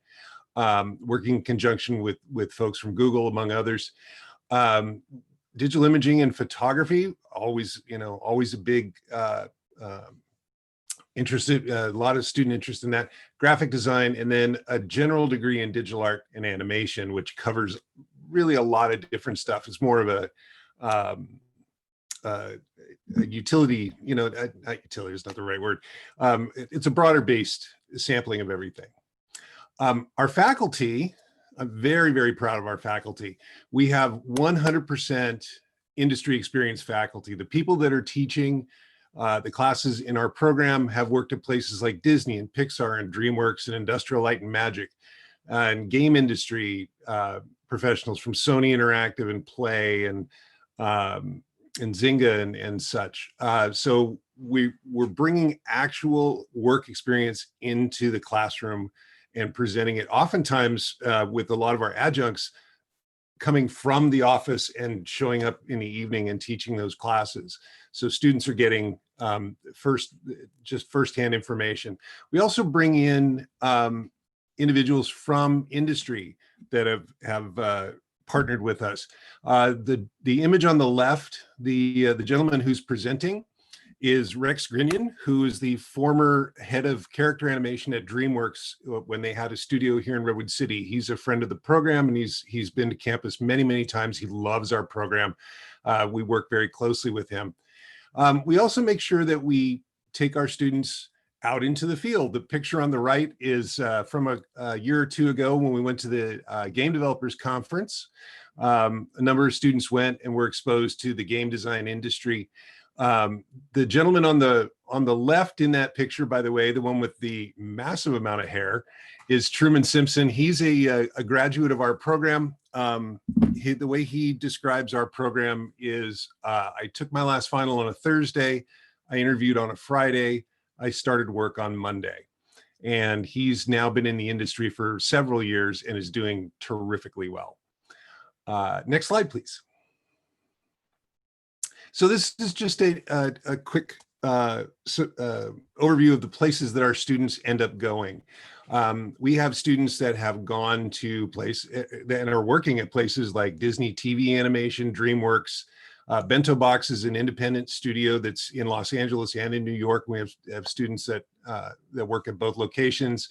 Working in conjunction with folks from Google, among others. Digital imaging and photography, always a big a lot of student interest in that. Graphic design, and then a general degree in digital art and animation, which covers really a lot of different stuff. It's more of a utility, not utility is not the right word. It's a broader based sampling of everything. Our faculty, I'm very, very proud of our faculty. We have 100% industry experienced faculty. The people that are teaching the classes in our program have worked at places like Disney and Pixar and DreamWorks and Industrial Light and Magic, and game industry professionals from Sony Interactive and Play and Zynga and such. So we're bringing actual work experience into the classroom and presenting it, oftentimes with a lot of our adjuncts coming from the office and showing up in the evening and teaching those classes. So students are getting just firsthand information. We also bring in individuals from industry that have partnered with us. The image on the left, the gentleman who's presenting is Rex Grinion, who is the former head of character animation at DreamWorks when they had a studio here in Redwood City. He's a friend of the program, and he's been to campus many, many times. He loves our program. We work very closely with him. We also make sure that we take our students out into the field. The picture on the right is from a year or two ago when we went to the Game Developers Conference. A number of students went and were exposed to the game design industry. The gentleman on the left in that picture, by the way, the one with the massive amount of hair, is Truman Simpson. He's a graduate of our program. The way he describes our program is, I took my last final on a Thursday, I interviewed on a Friday, I started work on Monday. And he's now been in the industry for several years and is doing terrifically well. Next slide, please. So this is just a quick overview of the places that our students end up going. We have students that have gone to places and are working at places like Disney TV Animation, DreamWorks. Bento Box is an independent studio that's in Los Angeles and in New York. We have students that work at both locations.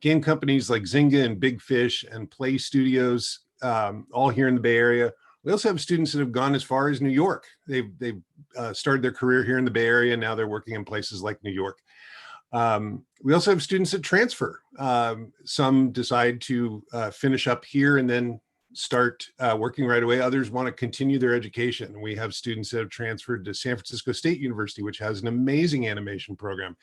Game companies like Zynga and Big Fish and Play Studios, all here in the Bay Area. We also have students that have gone as far as New York. They've started their career here in the Bay Area. Now they're working in places like New York. We also have students that transfer. Some decide to finish up here and then start working right away. Others want to continue their education. We have students that have transferred to San Francisco State University, which has an amazing animation program.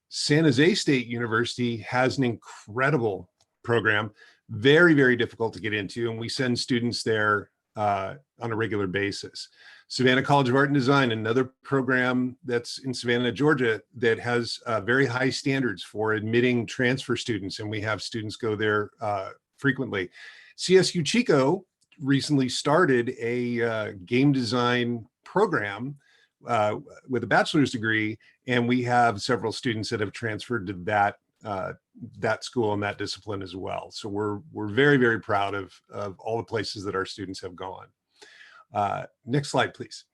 San Jose State University has an incredible program, very, very difficult to get into. And we send students there on a regular basis. Savannah College of Art and Design, another program that's in Savannah, Georgia, that has very high standards for admitting transfer students, and we have students go there frequently. CSU Chico recently started a game design program with a bachelor's degree, and we have several students that have transferred to that school and that discipline as well. So we're very, very proud of all the places that our students have gone. Next slide, please.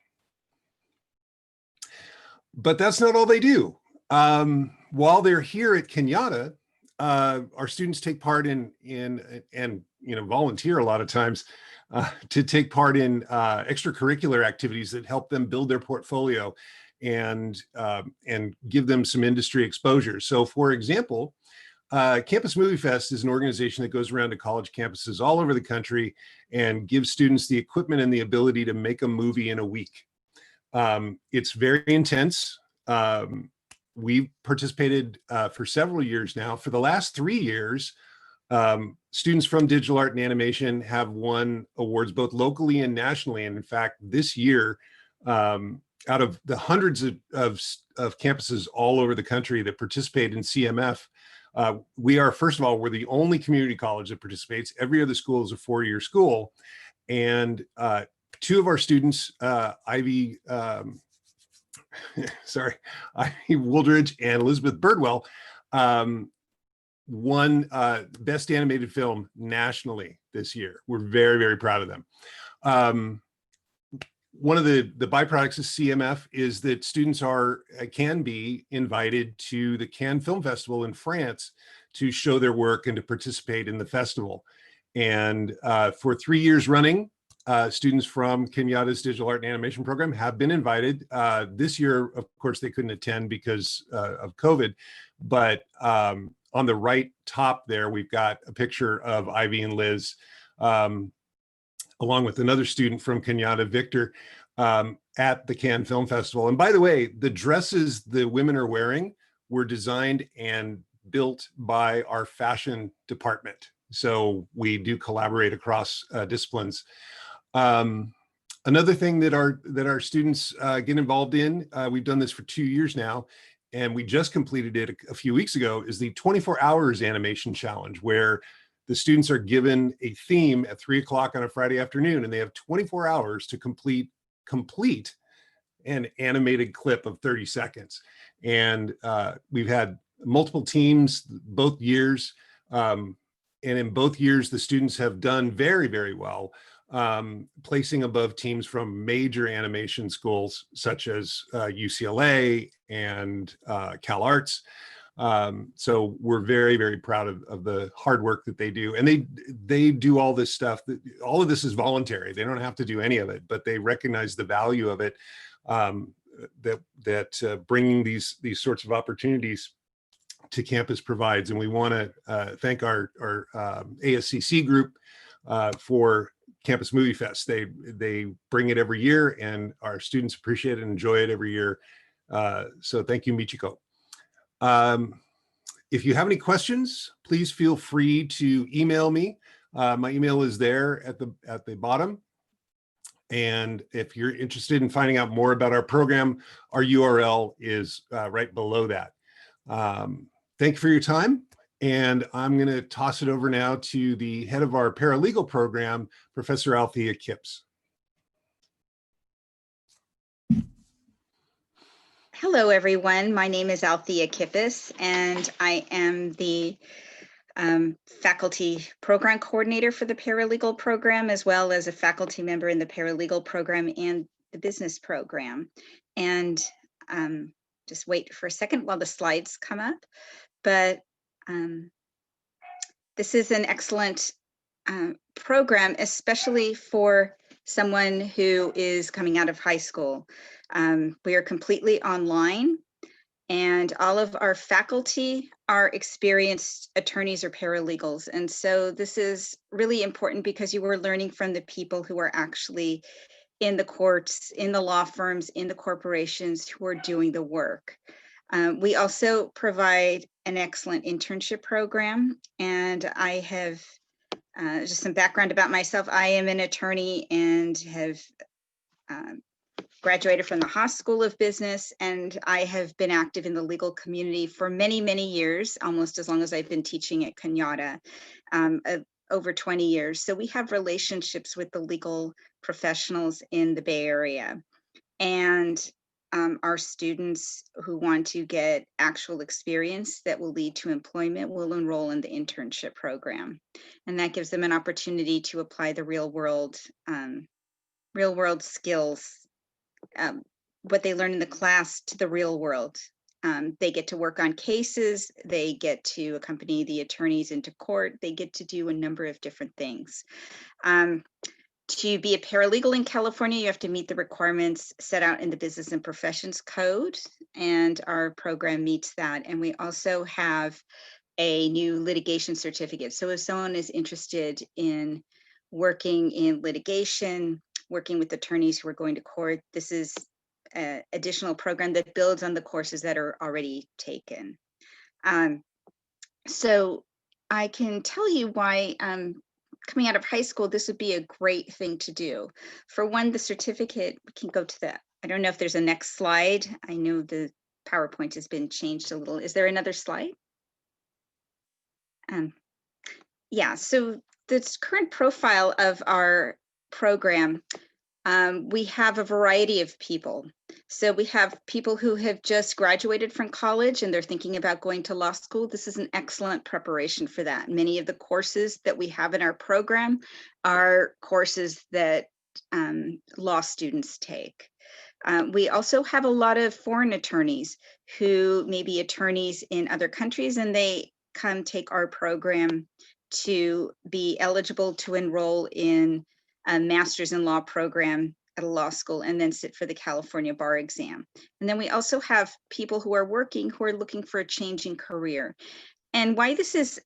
But that's not all they do. While they're here at Cañada, our students take part in and volunteer a lot of times to take part in extracurricular activities that help them build their portfolio and give them some industry exposure. So, for example, Campus Movie Fest is an organization that goes around to college campuses all over the country and gives students the equipment and the ability to make a movie in a week. It's very intense. We've participated for several years now. For the last 3 years, students from digital art and animation have won awards both locally and nationally. And in fact, this year, out of the hundreds of campuses all over the country that participate in CMF, we are, first of all, we're the only community college that participates. Every other school is a 4-year school. And 2 of our students, Ivy Wooldridge and Elizabeth Birdwell, won Best Animated Film nationally this year. We're very, very proud of them. One of the byproducts of CMF is that students can be invited to the Cannes Film Festival in France to show their work and to participate in the festival. And for 3 years running, students from Cañada's Digital Art and Animation program have been invited. This year, of course, they couldn't attend because of COVID, but on the right top there, we've got a picture of Ivy and Liz, along with another student from Cañada, Victor, at the Cannes Film Festival. And by the way, the dresses the women are wearing were designed and built by our fashion department. So we do collaborate across disciplines. Another thing that our students get involved in, we've done this for 2 years now, and we just completed it a few weeks ago, is the 24 Hours Animation Challenge, where the students are given a theme at 3 o'clock on a Friday afternoon, and they have 24 hours to complete an animated clip of 30 seconds. And we've had multiple teams both years. And in both years, the students have done very, very well, placing above teams from major animation schools such as UCLA and Cal Arts. So we're very, very proud of the hard work that they do. And they do all this stuff. All of this is voluntary. They don't have to do any of it, but they recognize the value of it, that bringing these sorts of opportunities to campus provides. And we want to thank our ASCC group for Campus Movie Fest. They bring it every year, and our students appreciate it and enjoy it every year. So thank you, Michiko. If you have any questions, please feel free to email me. My email is there at the bottom. And if you're interested in finding out more about our program, our URL is right below that. Thank you for your time. And I'm going to toss it over now to the head of our paralegal program, Professor Althea Kipps. Hello, everyone. My name is Althea Kipps, and I am the faculty program coordinator for the paralegal program, as well as a faculty member in the paralegal program and the business program. And just wait for a second while the slides come up. But this is an excellent program, especially for someone who is coming out of high school. We are completely online, and all of our faculty are experienced attorneys or paralegals. And so this is really important because you are learning from the people who are actually in the courts, in the law firms, in the corporations who are doing the work. We also provide an excellent internship program, and I have just some background about myself. I am an attorney and have graduated from the Haas School of Business, and I have been active in the legal community for many, many years, almost as long as I've been teaching at Cañada, over 20 years. So we have relationships with the legal professionals in the Bay Area. And our students who want to get actual experience that will lead to employment will enroll in the internship program. And that gives them an opportunity to apply the real world skills, what they learn in the class, to the real world. They get to work on cases, they get to accompany the attorneys into court, they get to do a number of different things. To be a paralegal in California, you have to meet the requirements set out in the Business and Professions Code, and our program meets that. And we also have a new litigation certificate. So if someone is interested in working in litigation, working with attorneys who are going to court, this is an additional program that builds on the courses that are already taken. So I can tell you why coming out of high school, this would be a great thing to do. For one, the certificate, we can go to that. I don't know if there's a next slide. I know the PowerPoint has been changed a little. Is there another slide? Yeah, so this current profile of our program, we have a variety of people. So we have people who have just graduated from college and they're thinking about going to law school. This is an excellent preparation for that. Many of the courses that we have in our program are courses that law students take. We also have a lot of foreign attorneys who may be attorneys in other countries, and they come take our program to be eligible to enroll in a master's in law program at a law school and then sit for the California bar exam. And then we also have people who are working, who are looking for a change in career. And why this is,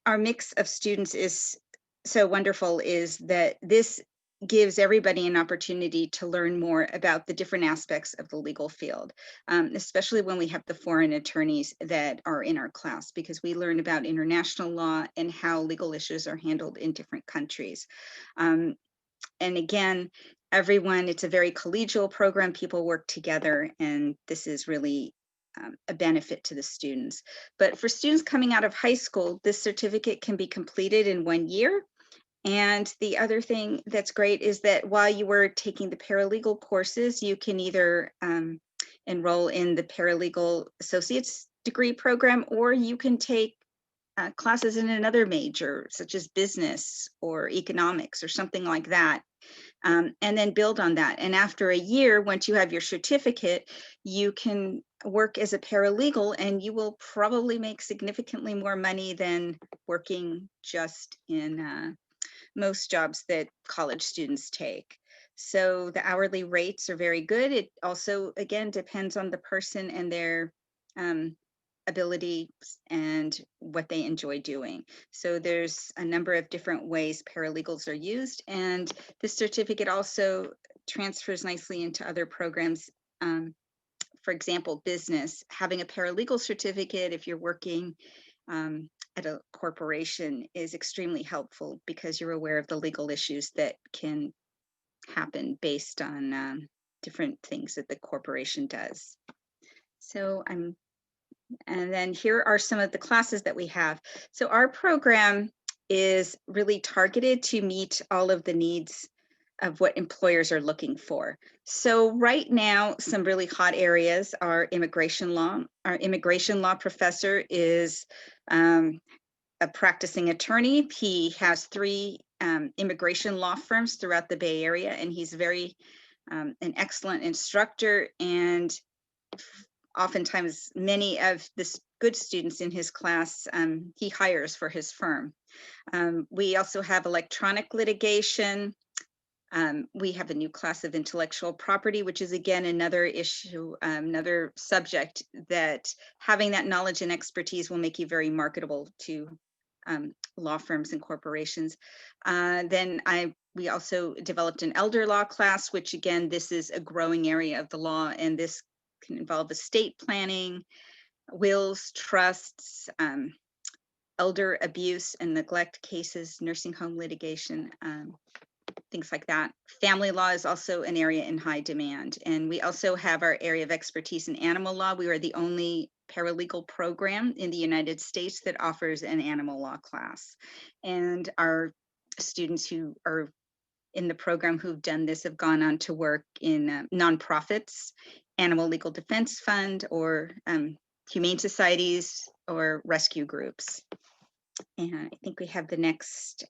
our mix of students is so wonderful, is that this gives everybody an opportunity to learn more about the different aspects of the legal field, especially when we have the foreign attorneys that are in our class, because we learn about international law and how legal issues are handled in different countries. And again, everyone, it's a very collegial program. People work together, and this is really a benefit to the students. But for students coming out of high school, this certificate can be completed in 1 year. And the other thing that's great is that while you were taking the paralegal courses, you can either enroll in the paralegal associate's degree program, or you can take classes in another major, such as business or economics or something like that, and then build on that. And after a year, once you have your certificate, you can work as a paralegal, and you will probably make significantly more money than working just in most jobs that college students take. So the hourly rates are very good. It also, again, depends on the person and their abilities and what they enjoy doing. So there's a number of different ways paralegals are used, and this certificate also transfers nicely into other programs. For example, business, having a paralegal certificate if you're working at a corporation is extremely helpful, because you're aware of the legal issues that can happen based on different things that the corporation does. So and then here are some of the classes that we have. So our program is really targeted to meet all of the needs of what employers are looking for. So right now, some really hot areas are immigration law. Our immigration law professor is a practicing attorney. He has 3 immigration law firms throughout the Bay Area, and he's very an excellent instructor, and oftentimes many of the good students in his class he hires for his firm. We also have electronic litigation. We have a new class of intellectual property, which is again another issue, another subject that having that knowledge and expertise will make you very marketable to law firms and corporations. Then we also developed an elder law class, which again, this is a growing area of the law, and this can involve estate planning, wills, trusts, elder abuse and neglect cases, nursing home litigation, things like that. Family law is also an area in high demand. And we also have our area of expertise in animal law. We are the only paralegal program in the United States that offers an animal law class. And our students who are in the program who've done this have gone on to work in nonprofits, Animal Legal Defense Fund, or humane societies or rescue groups. And I think we have the next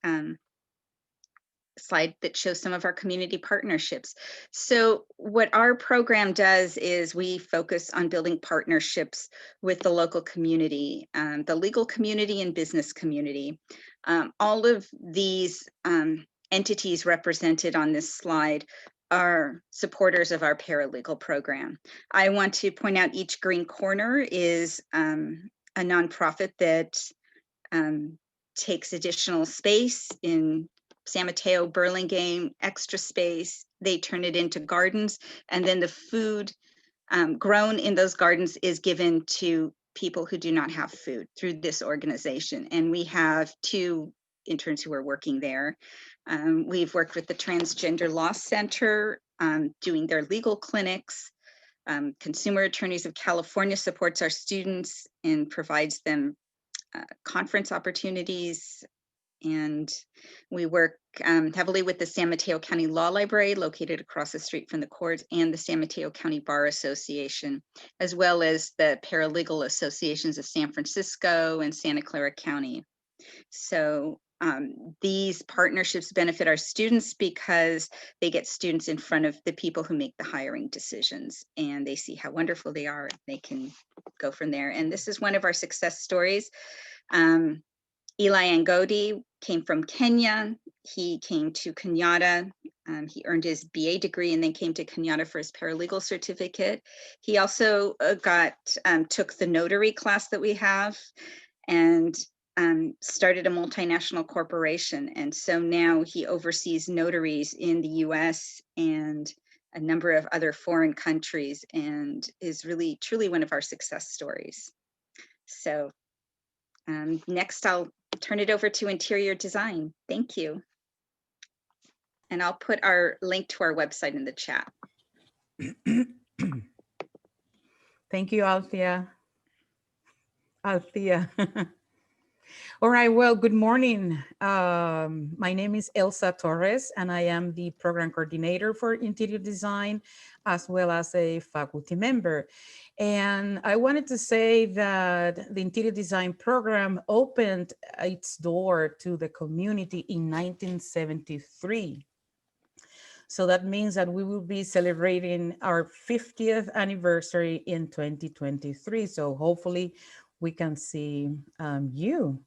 slide that shows some of our community partnerships. So what our program does is we focus on building partnerships with the local community, the legal community and business community. All of these entities represented on this slide are supporters of our paralegal program. I want to point out each green corner is a nonprofit that takes additional space in San Mateo, Burlingame, extra space. They turn it into gardens, and then the food grown in those gardens is given to people who do not have food through this organization. And we have 2 interns who are working there. We've worked with the Transgender Law Center, doing their legal clinics. Consumer Attorneys of California supports our students and provides them conference opportunities. And we work heavily with the San Mateo County Law Library, located across the street from the courts, and the San Mateo County Bar Association, as well as the paralegal associations of San Francisco and Santa Clara County. So these partnerships benefit our students because they get students in front of the people who make the hiring decisions, and they see how wonderful they are. They can go from there. And this is one of our success stories. Eli Angodi came from Kenya. He came to Cañada. He earned his BA degree and then came to Cañada for his paralegal certificate. He also took the notary class that we have and started a multinational corporation. And so now he oversees notaries in the US and a number of other foreign countries, and is really, truly one of our success stories. So next, I'll turn it over to interior design. Thank you. And I'll put our link to our website in the chat. Thank you, Althea. All right, well, good morning. My name is Elsa Torres, and I am the program coordinator for interior design, as well as a faculty member. And I wanted to say that the interior design program opened its door to the community in 1973. So that means that we will be celebrating our 50th anniversary in 2023. So hopefully we can see you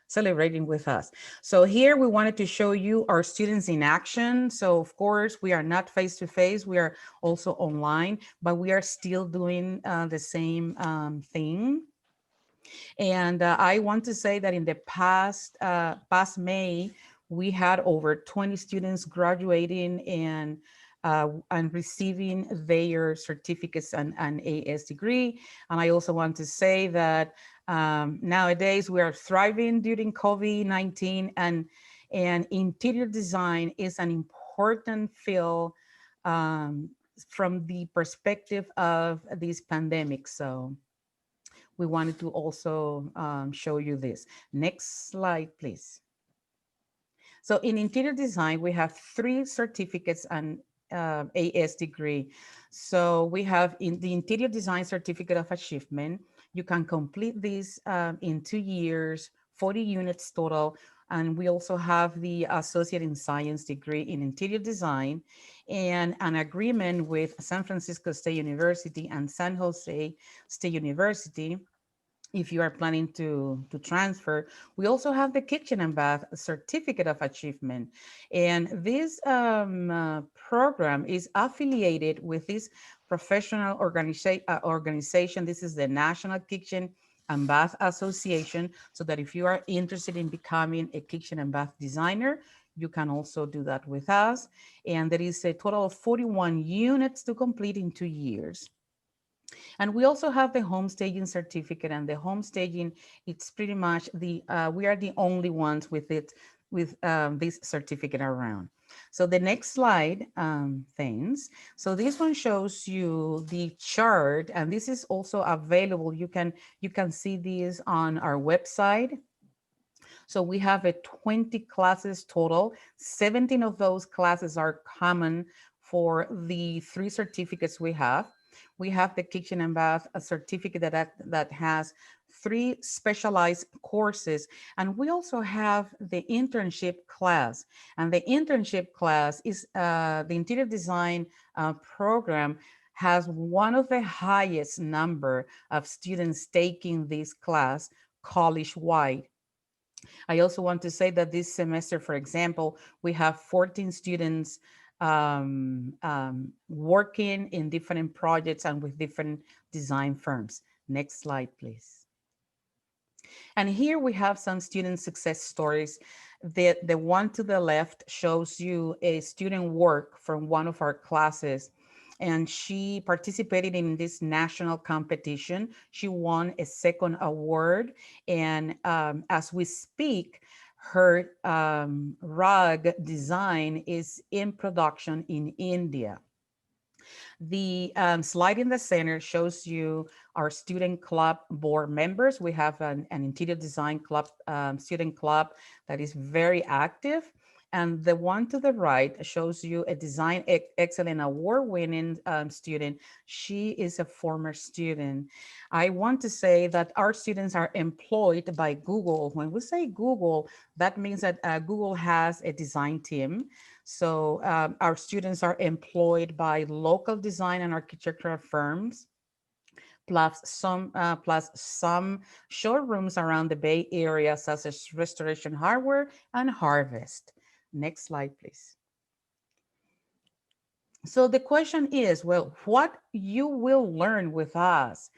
celebrating with us. So here we wanted to show you our students in action. So of course we are not face-to-face, we are also online, but we are still doing the same thing. And I want to say that in the past May, we had over 20 students graduating and receiving their certificates and AS degree. And I also want to say that nowadays we are thriving during COVID-19, and interior design is an important field from the perspective of this pandemic. So we wanted to also show you this. Next slide, please. So in interior design, we have 3 certificates and AS degree. So we have in the interior design certificate of achievement. You can complete this in 2 years, 40 units total. And we also have the associate in science degree in interior design and an agreement with San Francisco State University and San Jose State University. If you are planning to transfer, we also have the kitchen and bath certificate of achievement. And this program is affiliated with this professional organization. This is the National Kitchen and Bath Association, so that if you are interested in becoming a kitchen and bath designer, you can also do that with us. And there is a total of 41 units to complete in 2 years. And we also have the home staging certificate, and the home staging, it's pretty much the, we are the only ones with it, with this certificate around. So the next slide, thanks. So this one shows you the chart, and this is also available. You can see these on our website. So we have 20 classes total. 17 of those classes are common for the 3 certificates we have. We have the kitchen and bath, a certificate that has 3 specialized courses. And we also have the internship class. And the internship class is the interior design program has one of the highest number of students taking this class college-wide. I also want to say that this semester, for example, we have 14 students working in different projects and with different design firms. Next slide, please. And here we have some student success stories. The one to the left shows you a student work from one of our classes, and she participated in this national competition. She won a 2nd award, and as we speak, her rug design is in production in India. The slide in the center shows you our student club board members. We have an interior design club, student club that is very active. And the one to the right shows you a Design Excellent Award-winning student. She is a former student. I want to say that our students are employed by Google. When we say Google, that means that Google has a design team. So our students are employed by local design and architectural firms, plus some showrooms around the Bay Area, such as Restoration Hardware and Harvest. Next slide, please. So the question is, well, what you will learn with us?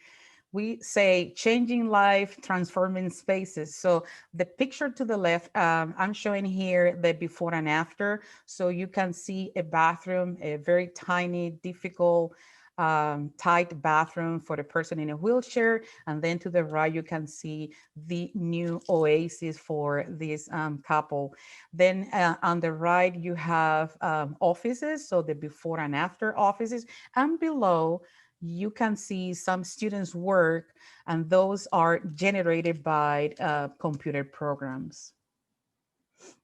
We say changing life, transforming spaces. So the picture to the left, I'm showing here the before and after. So you can see a bathroom, a very tiny, difficult, tight bathroom for the person in a wheelchair. And then to the right, you can see the new oasis for this couple. Then on the right, you have offices. So the before and after offices. And below, you can see some students' work, and those are generated by computer programs.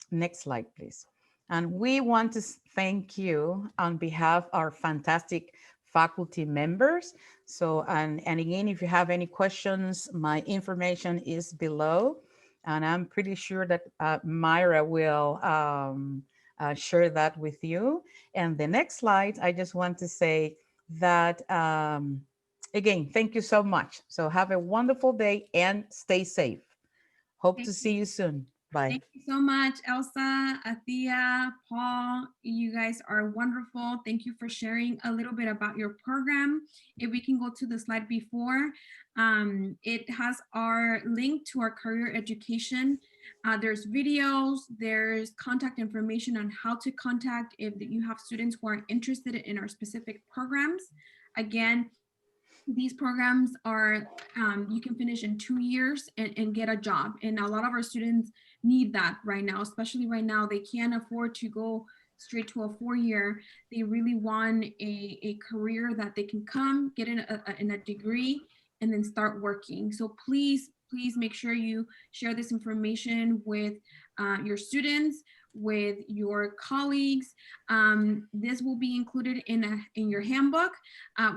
Next slide, please. And we want to thank you on behalf of our fantastic faculty members. So, and again, if you have any questions, my information is below. And I'm pretty sure that Myra will share that with you. And the next slide, I just want to say that, again, thank you so much. So have a wonderful day and stay safe. Hope to see you soon. Bye. Thank you so much, Elsa, Athea, Paul. You guys are wonderful. Thank you for sharing a little bit about your program. If we can go to the slide before, it has our link to our career education. There's videos, there's contact information on how to contact if you have students who are interested in our specific programs. Again, these programs are, you can finish in 2 years and get a job. And a lot of our students need that right now, especially right now. They can't afford to go straight to a 4-year. They really want a career that they can come, get in a degree, and then start working. So please make sure you share this information with your students, with your colleagues. This will be included in your handbook.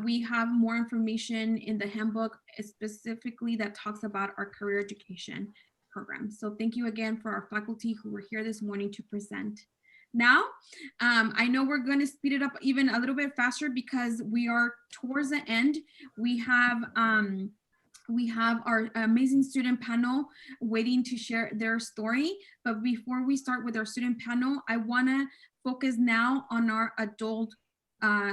We have more information in the handbook specifically that talks about our career education program. So thank you again for our faculty who were here this morning to present. Now, I know we're going to speed it up even a little bit faster because we are towards the end. We have our amazing student panel waiting to share their story. But before we start with our student panel, I want to focus now on our adult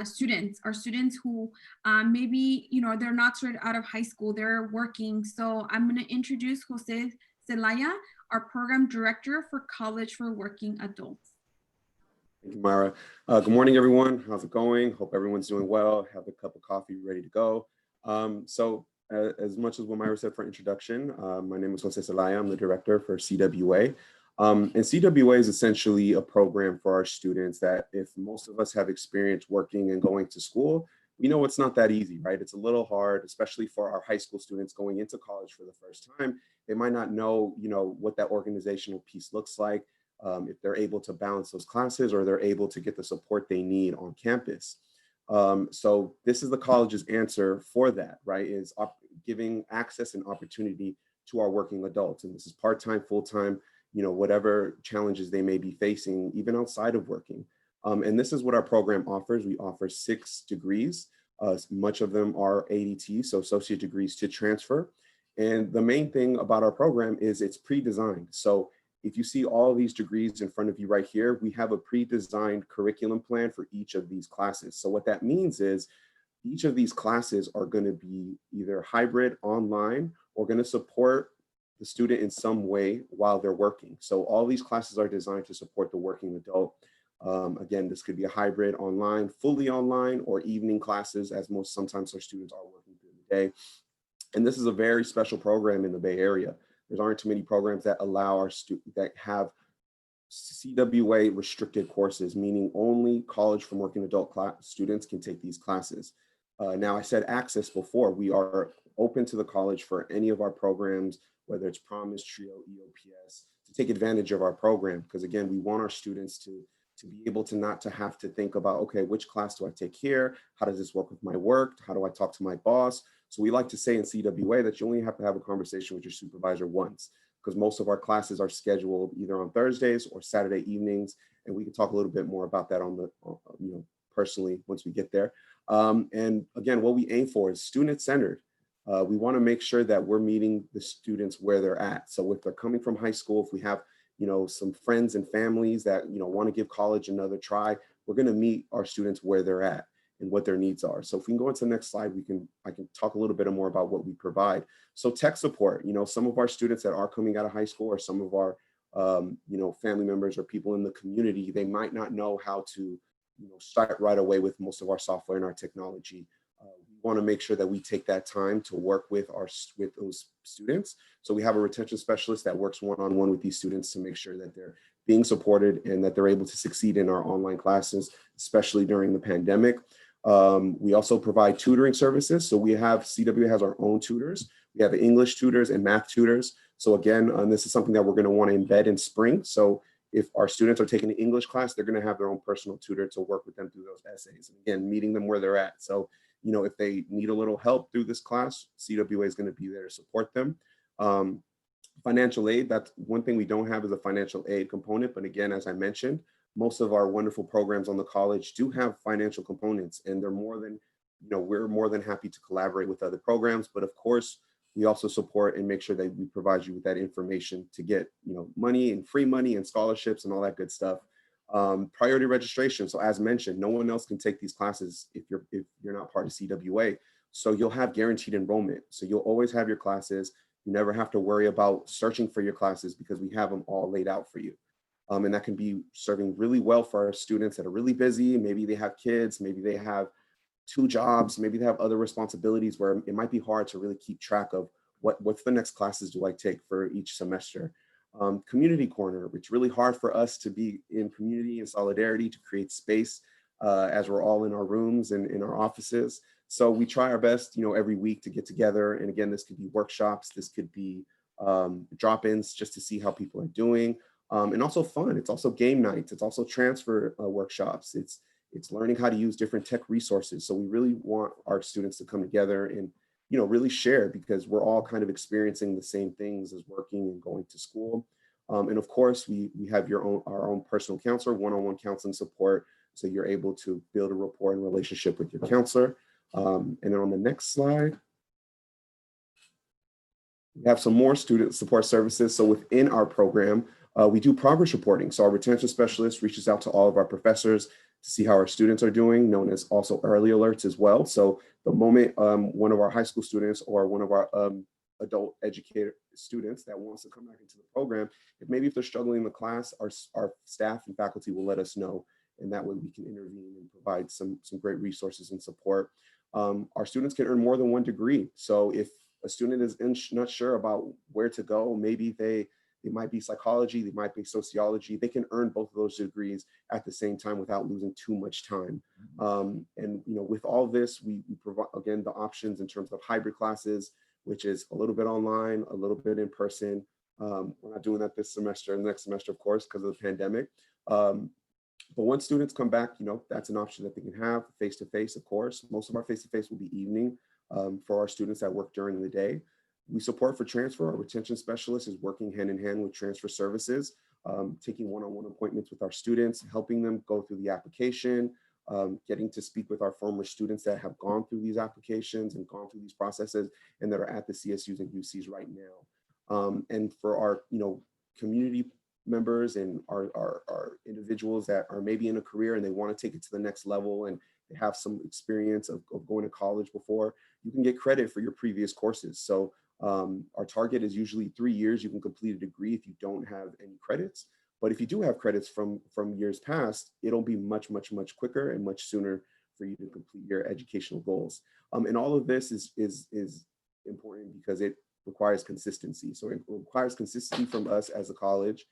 students, our students who maybe, they're not straight out of high school, they're working. So I'm going to introduce Jose Zelaya, our program director for College for Working Adults. Thank you, Myra. Good morning, everyone. How's it going? Hope everyone's doing well. Have a cup of coffee ready to go. As much as what Myra said for introduction, my name is Jose Zelaya. I'm the director for CWA. And CWA is essentially a program for our students that if most of us have experience working and going to school, we know it's not that easy, right? It's a little hard, especially for our high school students going into college for the first time. They might not know, what that organizational piece looks like, if they're able to balance those classes or they're able to get the support they need on campus. So this is the college's answer for that, right? Is giving access and opportunity to our working adults. And this is part-time, full-time, whatever challenges they may be facing, even outside of working. And this is what our program offers. We offer 6 degrees. Much of them are ADT, so associate degrees to transfer. And the main thing about our program is it's pre-designed. So if you see all these degrees in front of you right here, we have a pre-designed curriculum plan for each of these classes. So what that means is each of these classes are going to be either hybrid, online, or going to support the student in some way while they're working. So all these classes are designed to support the working adult. Again, this could be a hybrid, online, fully online, or evening classes, as sometimes our students are working through the day. And this is a very special program in the Bay Area. There aren't too many programs that allow our students that have CWA restricted courses, meaning only college from working adult students can take these classes. Now, I said access before. We are open to the college for any of our programs, whether it's Promise, Trio, EOPS, to take advantage of our program. Because again, we want our students to be able to not to have to think about, okay, which class do I take here? How does this work with my work? How do I talk to my boss? So we like to say in CWA that you only have to have a conversation with your supervisor once, because most of our classes are scheduled either on Thursdays or Saturday evenings. And we can talk a little bit more about that personally once we get there. And again, what we aim for is student-centered. We want to make sure that we're meeting the students where they're at. So if they're coming from high school, if we have some friends and families that want to give college another try, we're going to meet our students where they're at and what their needs are. So if we can go into the next slide, I can talk a little bit more about what we provide. So tech support, some of our students that are coming out of high school or some of our family members or people in the community, they might not know how to start right away with most of our software and our technology. We want to make sure that we take that time to work with those students. So we have a retention specialist that works one-on-one with these students to make sure that they're being supported and that they're able to succeed in our online classes, especially during the pandemic. We also provide tutoring services. So CWA has our own tutors. We have English tutors and math tutors. So again, this is something that we're going to want to embed in spring. So if our students are taking an English class, they're going to have their own personal tutor to work with them through those essays. And again, meeting them where they're at. So, if they need a little help through this class, CWA is going to be there to support them. Financial aid, that's one thing we don't have is a financial aid component. But again, as I mentioned, most of our wonderful programs on the college do have financial components, and they're more than, we're more than happy to collaborate with other programs. But of course, we also support and make sure that we provide you with that information to get, money and free money and scholarships and all that good stuff. Priority registration. So as mentioned, no one else can take these classes if you're not part of CWA. So you'll have guaranteed enrollment. So you'll always have your classes. You never have to worry about searching for your classes because we have them all laid out for you. And that can be serving really well for our students that are really busy. Maybe they have kids, maybe they have 2 jobs, maybe they have other responsibilities where it might be hard to really keep track of what's the next classes do I take for each semester. Community corner, it's really hard for us to be in community and solidarity to create space as we're all in our rooms and in our offices. So we try our best, every week to get together. And again, this could be workshops, this could be drop-ins just to see how people are doing. And also fun. It's also game nights. It's also transfer workshops. It's learning how to use different tech resources. So we really want our students to come together and, really share, because we're all kind of experiencing the same things as working and going to school. And of course, we have our own personal counselor, one-on-one counseling support. So you're able to build a rapport and relationship with your counselor. And then on the next slide, we have some more student support services. So within our program, we do progress reporting. So our retention specialist reaches out to all of our professors to see how our students are doing, known as also early alerts as well. So the moment one of our high school students or one of our adult educator students that wants to come back into the program, if they're struggling in the class, our staff and faculty will let us know. And that way we can intervene and provide some great resources and support. Our students can earn more than 1 degree. So if a student is not sure about where to go, maybe they might be psychology, they might be sociology, they can earn both of those degrees at the same time without losing too much time. And with all this, we provide, again, the options in terms of hybrid classes, which is a little bit online, a little bit in person. We're not doing that this semester and next semester, of course, because of the pandemic. But once students come back, that's an option that they can have face-to-face, of course. Most of our face-to-face will be evening for our students that work during the day. We support for transfer. Our retention specialist is working hand in hand with transfer services, taking one-on-one appointments with our students, helping them go through the application, getting to speak with our former students that have gone through these applications and gone through these processes and that are at the CSUs and UCs right now. And for our, community members and our individuals that are maybe in a career and they want to take it to the next level and they have some experience of going to college before, you can get credit for your previous courses. So our target is usually 3 years. You can complete a degree if you don't have any credits. But if you do have credits from years past, it'll be much, much, much quicker and much sooner for you to complete your educational goals. And all of this is important because it requires consistency. So it requires consistency from us as a college.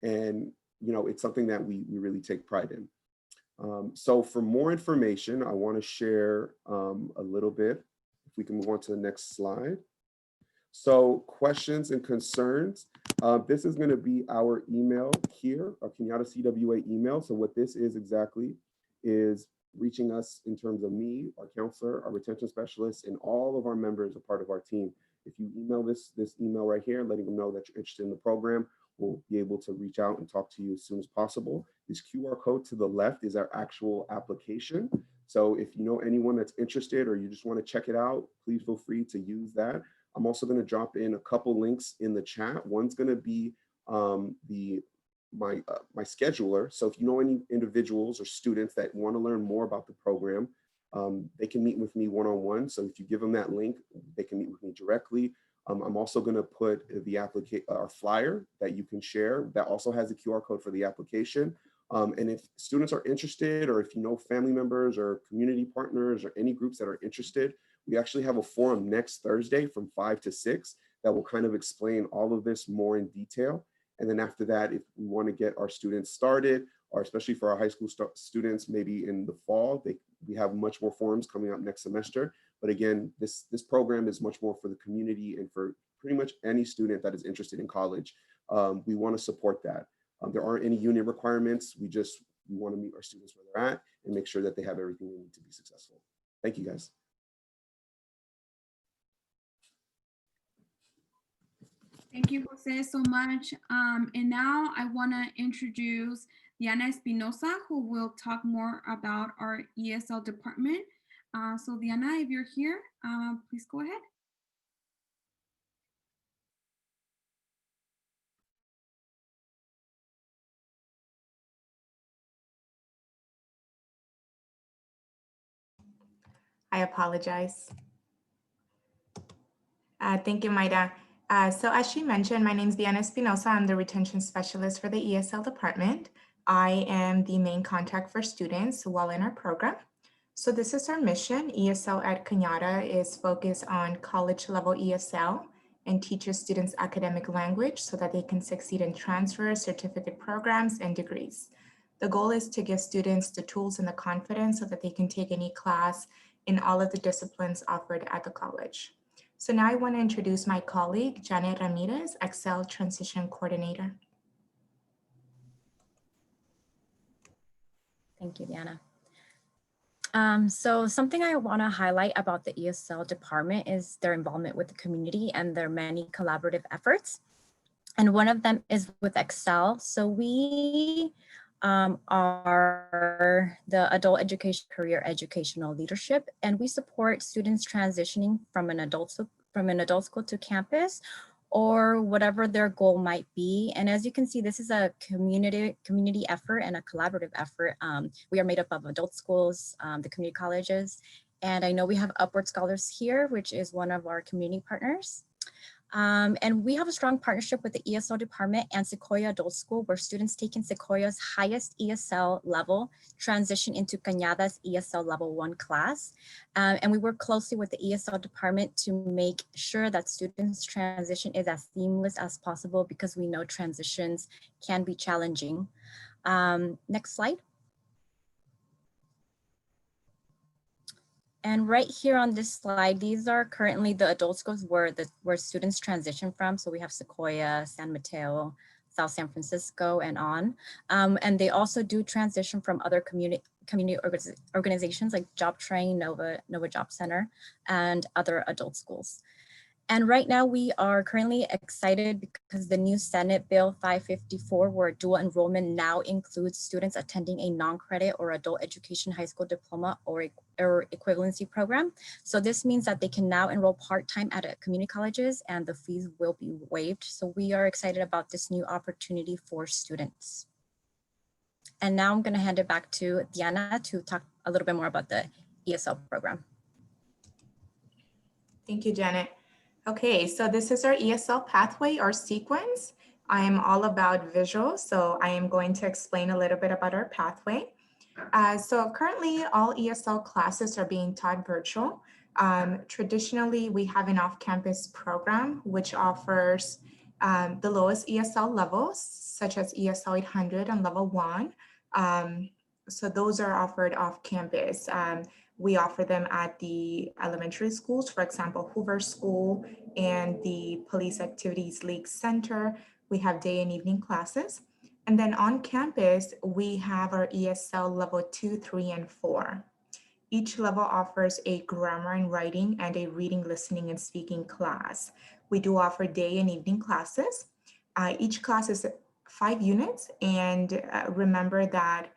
And, it's something that we really take pride in. So for more information, I want to share a little bit. If we can move on to the next slide. So questions and concerns. This is going to be our email here, our Cañada CWA email. So what this is exactly is reaching us in terms of me, our counselor, our retention specialist, and all of our members are part of our team. If you email this email right here, letting them know that you're interested in the program, we'll be able to reach out and talk to you as soon as possible. This QR code to the left is our actual application. So if you know anyone that's interested or you just want to check it out, please feel free to use that. I'm also going to drop in a couple links in the chat. One's going to be my scheduler. So if you know any individuals or students that want to learn more about the program, they can meet with me one-on-one. So if you give them that link, they can meet with me directly. I'm also going to put our flyer that you can share that also has a QR code for the application. And if students are interested, or if you know family members or community partners or any groups that are interested, we actually have a forum next Thursday from 5 to 6 that will kind of explain all of this more in detail. And then after that, if we want to get our students started, or especially for our high school students, maybe in the fall. We have much more forums coming up next semester. But again, this program is much more for the community and for pretty much any student that is interested in college. We want to support that. There aren't any union requirements. We want to meet our students where they're at and make sure that they have everything they need to be successful. Thank you, guys. Thank you, Jose, so much. And now I want to introduce Diana Espinosa, who will talk more about our ESL department. So Diana, if you're here, please go ahead. I apologize. Thank you, Maida. So as she mentioned, my name is Diana Espinosa. I'm the retention specialist for the ESL department. I am the main contact for students while in our program. So this is our mission. ESL at Cañada is focused on college level ESL and teaches students academic language so that they can succeed in transfer, certificate programs, and degrees. The goal is to give students the tools and the confidence so that they can take any class in all of the disciplines offered at the college. So now I want to introduce my colleague, Janet Ramirez, Excel Transition Coordinator. Thank you, Diana. So something I want to highlight about the ESL department is their involvement with the community and their many collaborative efforts. And one of them is with Excel. So we are the adult education career educational leadership, and we support students transitioning from an adult school to campus or whatever their goal might be. And as you can see, this is a community effort and a collaborative effort. We are made up of adult schools, the community colleges, and I know we have Upward Scholars here, which is one of our community partners. And we have a strong partnership with the ESL department and Sequoia Adult School, where students taking Sequoia's highest ESL level transition into Cañada's ESL level 1 class. And we work closely with the ESL department to make sure that students' transition is as seamless as possible, because we know transitions can be challenging. Next slide. And right here on this slide, these are currently the adult schools where students transition from. So we have Sequoia, San Mateo, South San Francisco, and on. And they also do transition from other community organizations like Job Train, Nova Job Center, and other adult schools. And right now we are currently excited because the new Senate Bill 554, where dual enrollment now includes students attending a non-credit or adult education high school diploma or equivalency program. So this means that they can now enroll part-time at community colleges and the fees will be waived. So we are excited about this new opportunity for students. And now I'm going to hand it back to Diana to talk a little bit more about the ESL program. Thank you, Janet. Okay, so this is our ESL pathway or sequence. I am all about visual, so I am going to explain a little bit about our pathway. So currently all ESL classes are being taught virtual. Traditionally, we have an off-campus program which offers the lowest ESL levels, such as ESL 800 and level 1. So those are offered off campus. We offer them at the elementary schools, for example, Hoover School and the Police Activities League Center. We have day and evening classes. And then on campus, we have our ESL level 2, 3, and 4. Each level offers a grammar and writing and a reading, listening, and speaking class. We do offer day and evening classes. Each class is 5 units, and remember that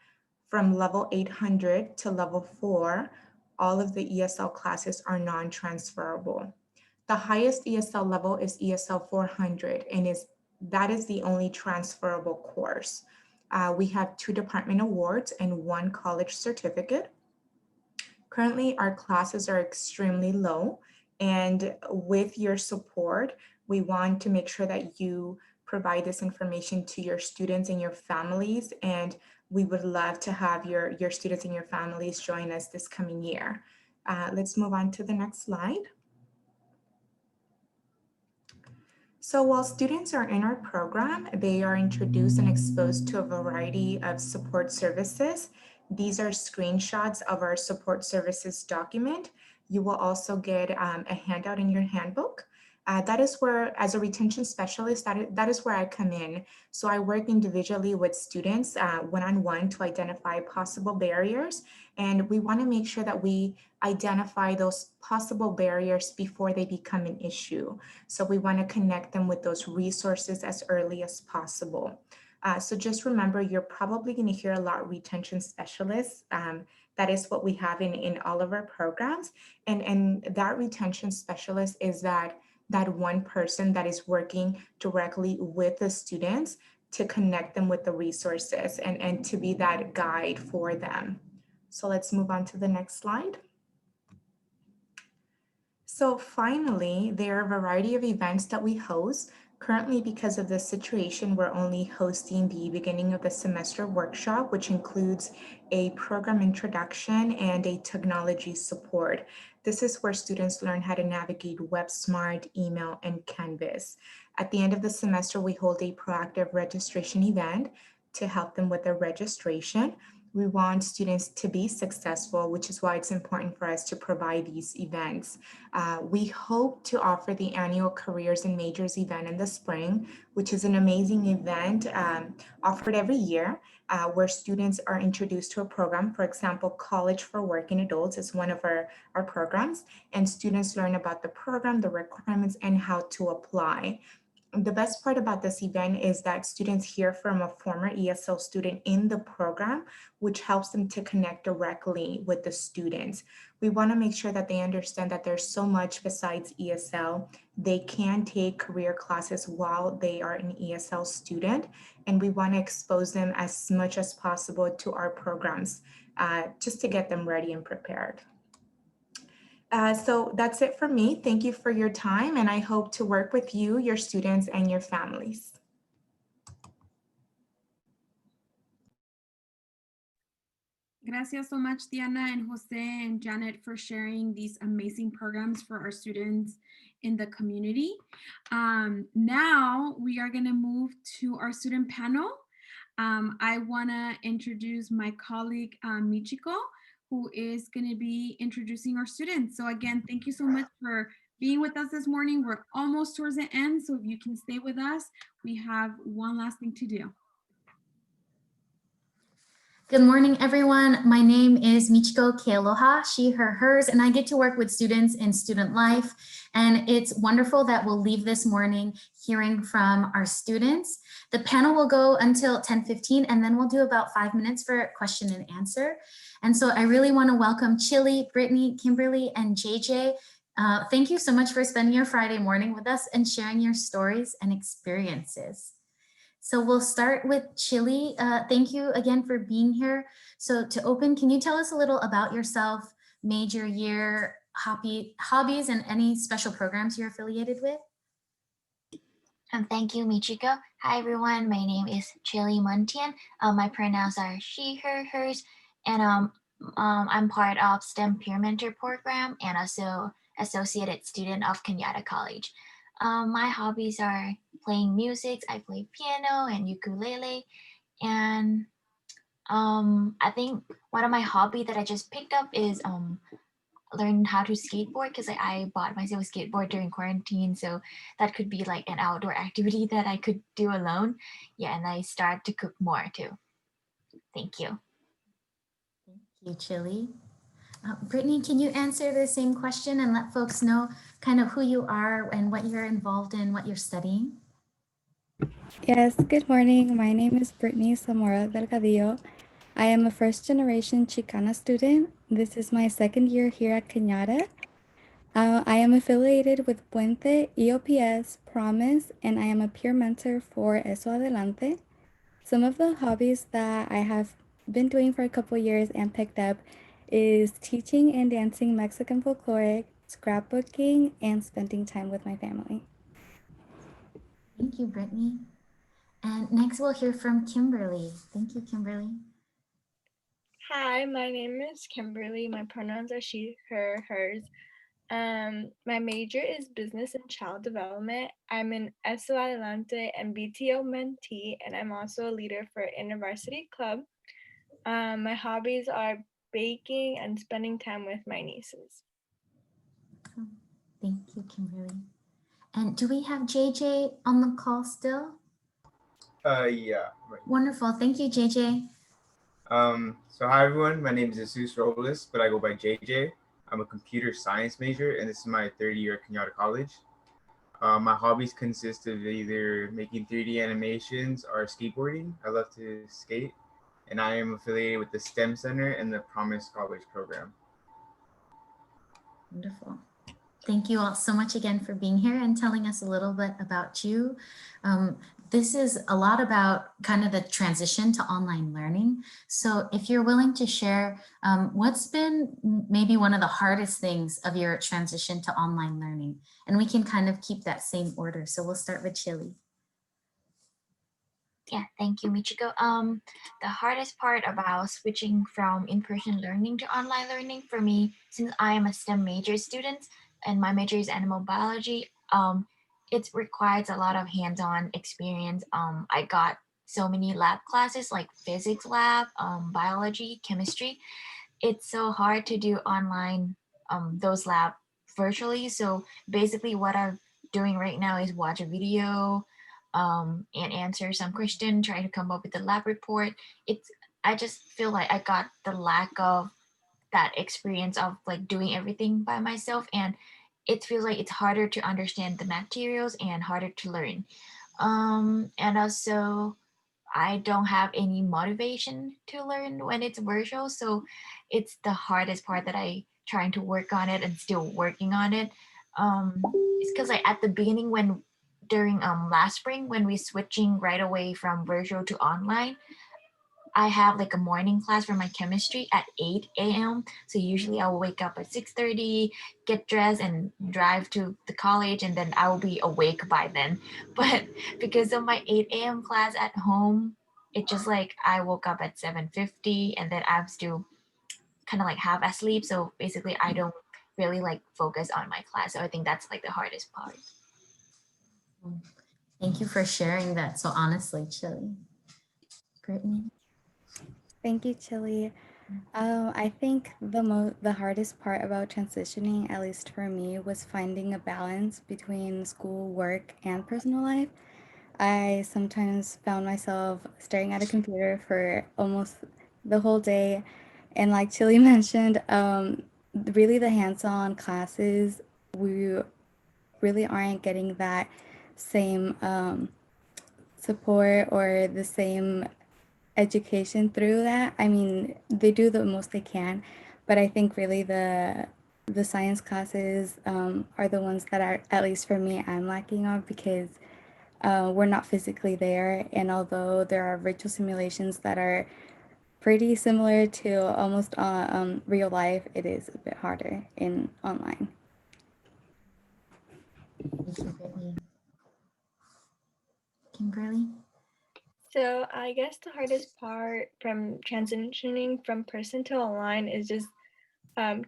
from level 800 to level 4, all of the ESL classes are non-transferable. The highest ESL level is ESL 400, and that is the only transferable course. We have 2 department awards and 1 college certificate. Currently, our classes are extremely low, and with your support, we want to make sure that you provide this information to your students and your families, and we would love to have your students and your families join us this coming year. Let's move on to the next slide. So while students are in our program, they are introduced and exposed to a variety of support services. These are screenshots of our support services document. You will also get a handout in your handbook. That is where, as a retention specialist, that is where I come in. So I work individually with students one-on-one to identify possible barriers. And we want to make sure that we identify those possible barriers before they become an issue. So we want to connect them with those resources as early as possible. So just remember, you're probably going to hear a lot retention specialists. That is what we have in all of our programs. And that retention specialist is that one person that is working directly with the students to connect them with the resources and to be that guide for them. So let's move on to the next slide. So finally, there are a variety of events that we host. Currently, because of this situation, we're only hosting the beginning of the semester workshop, which includes a program introduction and a technology support. This is where students learn how to navigate WebSmart, email, and Canvas. At the end of the semester, we hold a proactive registration event to help them with their registration. We want students to be successful, which is why it's important for us to provide these events. We hope to offer the annual Careers and Majors event in the spring, which is an amazing event offered every year where students are introduced to a program. For example, College for Working Adults is one of our programs, and students learn about the program, the requirements, and how to apply. The best part about this event is that students hear from a former ESL student in the program, which helps them to connect directly with the students. We want to make sure that they understand that there's so much besides ESL. They can take career classes while they are an ESL student, and we want to expose them as much as possible to our programs just to get them ready and prepared. So that's it for me. Thank you for your time, and I hope to work with you, your students, and your families. Gracias so much, Diana and Jose and Janet, for sharing these amazing programs for our students in the community. Now we are going to move to our student panel. I want to introduce my colleague, Michiko, who is going to be introducing our students. So again, thank you so much for being with us this morning. We're almost towards the end, so if you can stay with us, we have one last thing to do. Good morning, everyone. My name is Michiko Kealoha, she, her, hers, and I get to work with students in student life. And it's wonderful that we'll leave this morning hearing from our students. The panel will go until 10:15, and then we'll do about 5 minutes for question and answer. And so I really want to welcome Chili, Brittany, Kimberly, and JJ. Thank you so much for spending your Friday morning with us and sharing your stories and experiences. So we'll start with Chili. Thank you again for being here. So to open, can you tell us a little about yourself, major, year, hobbies, and any special programs you're affiliated with? Thank you, Michiko. Hi, everyone. My name is Chili Muntian. My pronouns are she, her, hers, and I'm part of STEM Peer Mentor Program and also associated student of Cañada College. My hobbies are playing music. I play piano and ukulele, and I think one of my hobby that I just picked up is learn how to skateboard, because I bought myself a skateboard during quarantine, so that could be like an outdoor activity that I could do alone. Yeah, and I start to cook more too. Thank you. Thank you, Chili. Brittany, can you answer the same question and let folks know kind of who you are and what you're involved in, what you're studying? Yes, good morning. My name is Brittany Zamora Delgadillo. I am a first-generation Chicana student. This is my second year here at Cañada. I am affiliated with Puente, EOPS, Promise, and I am a peer mentor for Eso Adelante. Some of the hobbies that I have been doing for a couple years and picked up is teaching and dancing Mexican folkloric, scrapbooking, and spending time with my family. Thank you, Brittany. And next we'll hear from Kimberly. Thank you, Kimberly. Hi, my name is Kimberly. My pronouns are she, her, hers. My major is business and child development. I'm an SO Adelante and BTO mentee, and I'm also a leader for InterVarsity Club. My hobbies are baking and spending time with my nieces. Thank you, Kimberly. And do we have JJ on the call still? Yeah. Right. Wonderful. Thank you, JJ. So hi everyone, my name is Jesus Robles, but I go by JJ. I'm a computer science major, and this is my third year at Cañada College. My hobbies consist of either making 3D animations or skateboarding. I love to skate, and I am affiliated with the STEM Center and the Promise College program. Wonderful. Thank you all so much again for being here and telling us a little bit about you. This is a lot about kind of the transition to online learning. So if you're willing to share, what's been maybe one of the hardest things of your transition to online learning? And we can kind of keep that same order. So we'll start with Chili. Yeah, thank you, Michiko. The hardest part about switching from in-person learning to online learning for me, since I am a STEM major student and my major is animal biology, it requires a lot of hands-on experience. I got so many lab classes like physics lab, biology, chemistry. It's so hard to do online those lab virtually. So basically what I'm doing right now is watch a video, and answer some question, try to come up with a lab report. I just feel like I got the lack of that experience of like doing everything by myself, and it feels like it's harder to understand the materials and harder to learn. And also I don't have any motivation to learn when it's virtual, so it's the hardest part that I trying to work on it and still working on it. It's because like at the beginning when during last spring when we switching right away from virtual to online, I have like a morning class for my chemistry at 8 a.m. So usually I will wake up at 6:30, get dressed and drive to the college, and then I will be awake by then. But because of my 8 a.m. class at home, it just like I woke up at 7:50 and then I'm still kind of like half asleep. So basically I don't really like focus on my class. So I think that's like the hardest part. Thank you for sharing that so honestly, Chili. Brittany? Thank you, Chili. I think the hardest part about transitioning, at least for me, was finding a balance between school, work, and personal life. I sometimes found myself staring at a computer for almost the whole day. And like Chili mentioned, really the hands-on classes, we really aren't getting that same support or the same education through that. I mean, they do the most they can, but I think really the science classes are the ones that are, at least for me, I'm lacking on because we're not physically there. And although there are virtual simulations that are pretty similar to almost real life, it is a bit harder in online. Thank you, Brittany. Kimberly? So I guess the hardest part from transitioning from person to online is just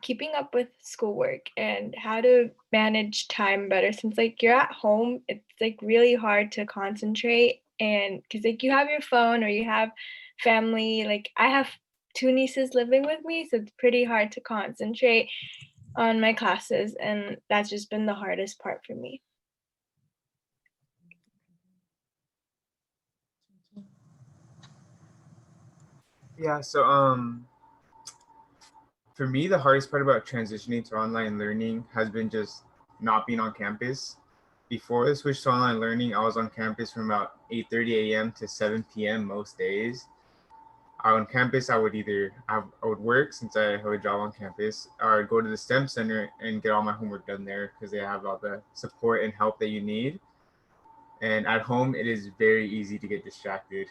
keeping up with schoolwork and how to manage time better, since like you're at home, it's like really hard to concentrate, and because like you have your phone or you have family. Like I have 2 nieces living with me, so it's pretty hard to concentrate on my classes, and that's just been the hardest part for me. Yeah, so for me, the hardest part about transitioning to online learning has been just not being on campus. Before the switch to online learning, I was on campus from about 8:30 a.m. to 7 p.m. most days. On campus, I would work since I have a job on campus, or I'd go to the STEM Center and get all my homework done there because they have all the support and help that you need. And at home, it is very easy to get distracted.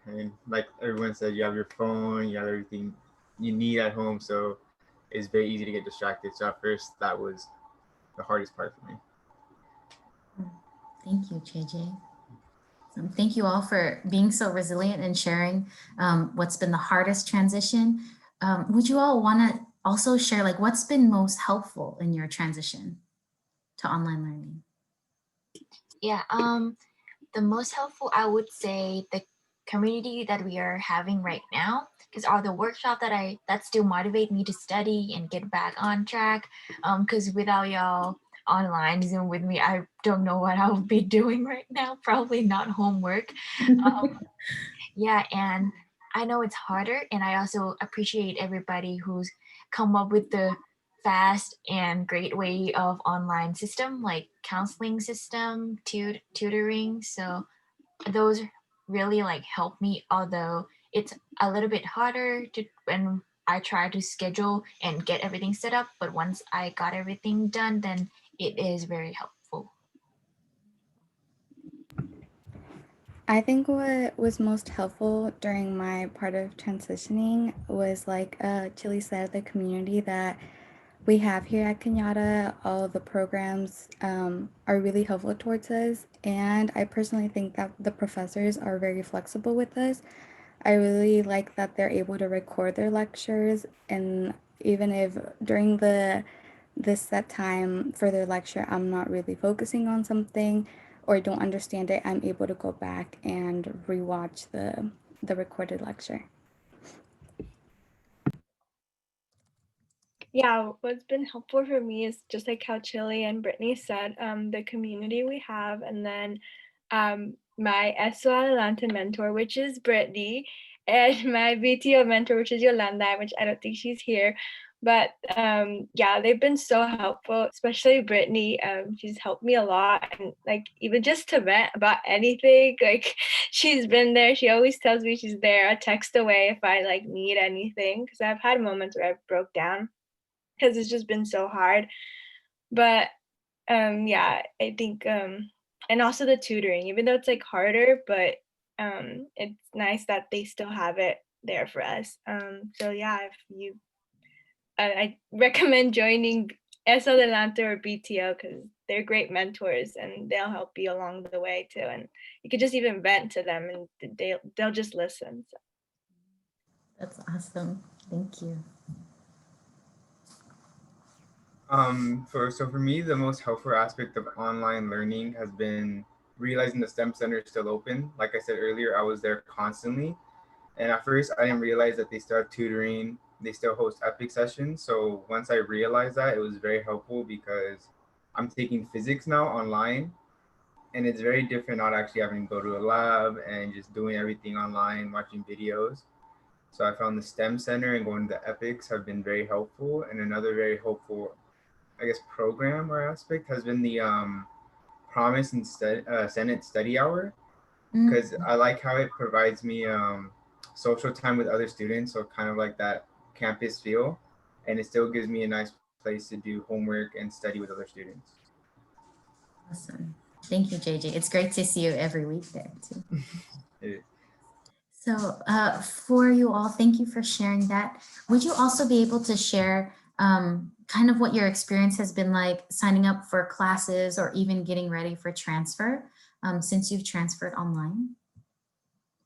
And like everyone said, you have your phone, you have everything you need at home. So it's very easy to get distracted. So at first, that was the hardest part for me. Thank you, JJ. Thank you all for being so resilient and sharing what's been the hardest transition. Would you all want to also share like what's been most helpful in your transition to online learning? Yeah, the most helpful, I would say, the community that we are having right now, because all the workshop that still motivate me to study and get back on track. Because without y'all online Zoom with me, I don't know what I would be doing right now. Probably not homework. Yeah, and I know it's harder, and I also appreciate everybody who's come up with the fast and great way of online system, like counseling system, tutoring. So those really like help me, although it's a little bit harder to when I try to schedule and get everything set up. But once I got everything done, then it is very helpful. I think what was most helpful during my part of transitioning was, like Chili said, the community that we have here at Cañada. All the programs are really helpful towards us, and I personally think that the professors are very flexible with us. I really like that they're able to record their lectures, and even if during the set time for their lecture I'm not really focusing on something or don't understand it, I'm able to go back and rewatch the recorded lecture. Yeah, what's been helpful for me is just like how Chili and Brittany said, the community we have, and then my ESO Adelante mentor, which is Brittany, and my BTO mentor, which is Yolanda, which I don't think she's here. But yeah, they've been so helpful, especially Brittany. She's helped me a lot, and like even just to vent about anything, like she's been there. She always tells me she's there, a text away if I like need anything, because I've had moments where I broke down because it's just been so hard. But yeah, I think and also the tutoring, even though it's like harder, but it's nice that they still have it there for us. So yeah, if you I recommend joining ESO Adelante or BTO because they're great mentors and they'll help you along the way too. And you could just even vent to them and they'll just listen. So. That's awesome. Thank you. So for me, the most helpful aspect of online learning has been realizing the STEM Center is still open. Like I said earlier, I was there constantly. And at first I didn't realize that they still have tutoring, they still host epic sessions. So once I realized that, it was very helpful because I'm taking physics now online, and it's very different not actually having to go to a lab and just doing everything online, watching videos. So I found the STEM Center and going to the epics have been very helpful. And another very helpful, I guess, program or aspect has been the Promise and Senate Study Hour, because I like how it provides me social time with other students, so kind of like that campus feel, and it still gives me a nice place to do homework and study with other students. Awesome. Thank you, JJ. It's great to see you every week there too. So for you all, thank you for sharing that. Would you also be able to share kind of what your experience has been like signing up for classes or even getting ready for transfer since you've transferred online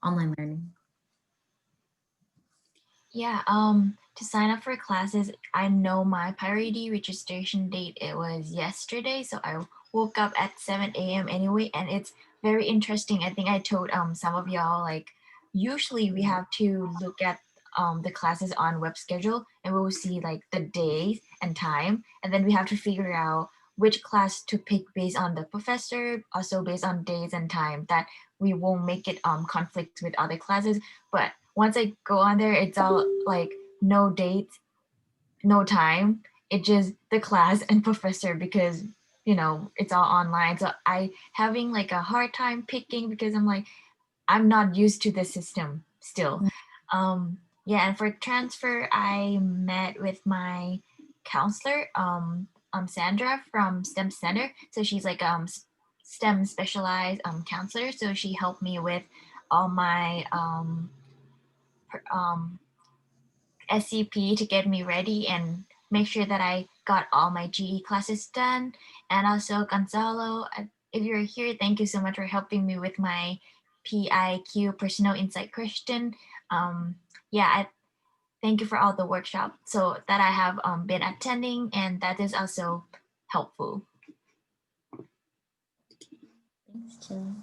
learning? Yeah, to sign up for classes, I know my priority registration date, it was yesterday, so I woke up at 7 a.m. anyway, and it's very interesting. I think I told some of y'all, like, usually we have to look at the classes on web schedule, and we'll see like the days and time, and then we have to figure out which class to pick based on the professor, also based on days and time, that we won't make it conflict with other classes. But once I go on there, it's all like no date, no time. It just the class and professor, because you know it's all online. So I having like a hard time picking because I'm like, I'm not used to the system still. Yeah, and for transfer, I met with my counselor, Sandra from STEM Center. So she's like STEM specialized counselor. So she helped me with all my SCP to get me ready and make sure that I got all my GE classes done. And also Gonzalo, if you're here, thank you so much for helping me with my PIQ, Personal Insight Question. Yeah, thank you for all the workshops so that I have been attending, and that is also helpful. Thanks, Chili.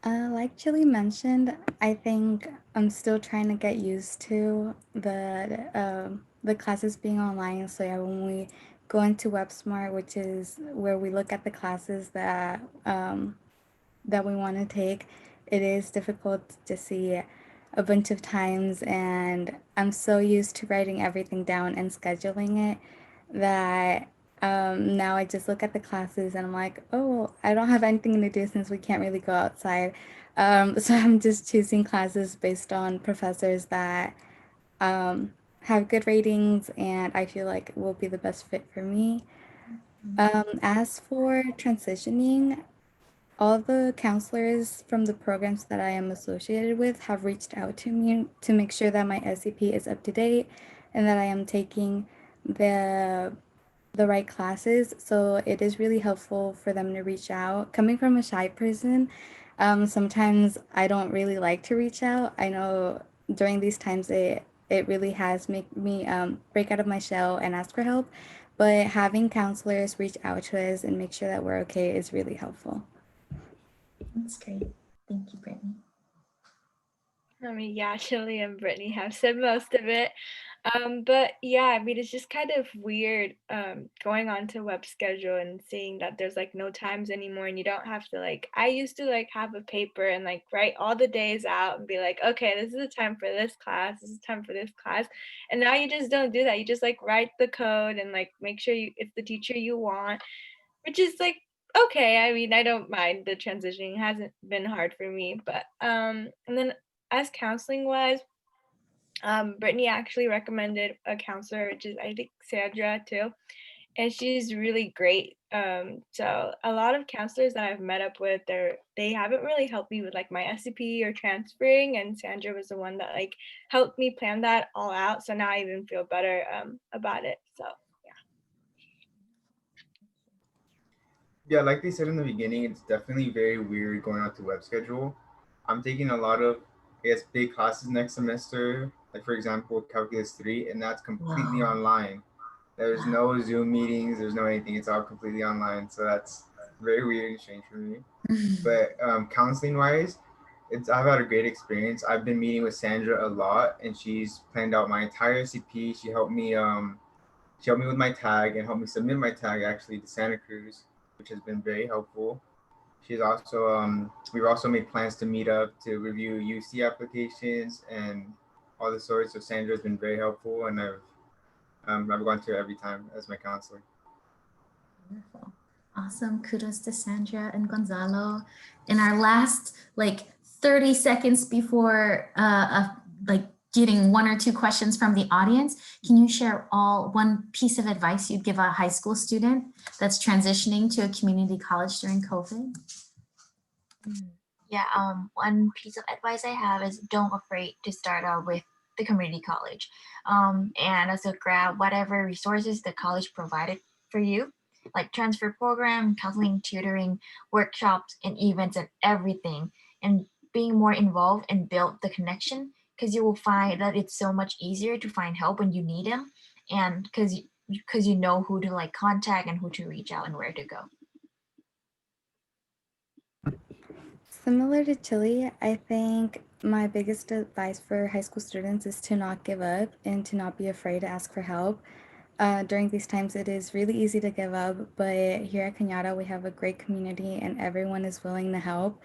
Like Chili mentioned, I think I'm still trying to get used to the classes being online. So yeah, when we go into WebSmart, which is where we look at the classes that we want to take, it is difficult to see a bunch of times, and I'm so used to writing everything down and scheduling it that now I just look at the classes and I'm like, oh, I don't have anything to do since we can't really go outside. So I'm just choosing classes based on professors that have good ratings and I feel like will be the best fit for me. As for transitioning, all the counselors from the programs that I am associated with have reached out to me to make sure that my SCP is up to date and that I am taking the the right classes. So it is really helpful for them to reach out. Coming from a shy person, sometimes I don't really like to reach out. I know during these times it really has made me break out of my shell and ask for help. But having counselors reach out to us and make sure that we're okay is really helpful. That's great. Thank you, Brittany. I mean, yeah, Chili and Brittany have said most of it. But yeah, I mean, it's just kind of weird going on to web schedule and seeing that there's like no times anymore and you don't have to like, I used to like have a paper and like write all the days out and be like, okay, this is the time for this class, this is time for this class. And now you just don't do that. You just like write the code and like make sure it's the teacher you want, which is like, okay. I mean, I don't mind the transitioning. It hasn't been hard for me, but and then as counseling wise, Brittany actually recommended a counselor, which is I think Sandra too, and she's really great. So a lot of counselors that I've met up with, they haven't really helped me with like my SCP or transferring, and Sandra was the one that like helped me plan that all out. So now I even feel better about it. So Yeah, like they said in the beginning, it's definitely very weird going on to web schedule. I'm taking a lot of, I guess, big classes next semester, like for example, Calculus 3, and that's completely online. There's no Zoom meetings, there's no anything, it's all completely online. So that's very weird and strange for me. But counseling wise, I've had a great experience. I've been meeting with Sandra a lot, and she's planned out my entire SCP. She helped me with my tag and helped me submit my tag actually to Santa Cruz, which has been very helpful. She's also we've also made plans to meet up to review UC applications and all the sorts. So Sandra's been very helpful, and I've gone to her every time as my counselor. Wonderful. Awesome. Kudos to Sandra and Gonzalo. In our last like 30 seconds before like getting one or two questions from the audience, can you share one piece of advice you'd give a high school student that's transitioning to a community college during COVID? Yeah, one piece of advice I have is don't afraid to start out with the community college, and also grab whatever resources the college provided for you, like transfer program, counseling, tutoring, workshops, and events and everything, and being more involved and build the connection, because you will find that it's so much easier to find help when you need them, and because you know who to like contact and who to reach out and where to go. Similar to Chile, I think my biggest advice for high school students is to not give up and to not be afraid to ask for help. During these times, it is really easy to give up, but here at Cañada, we have a great community and everyone is willing to help.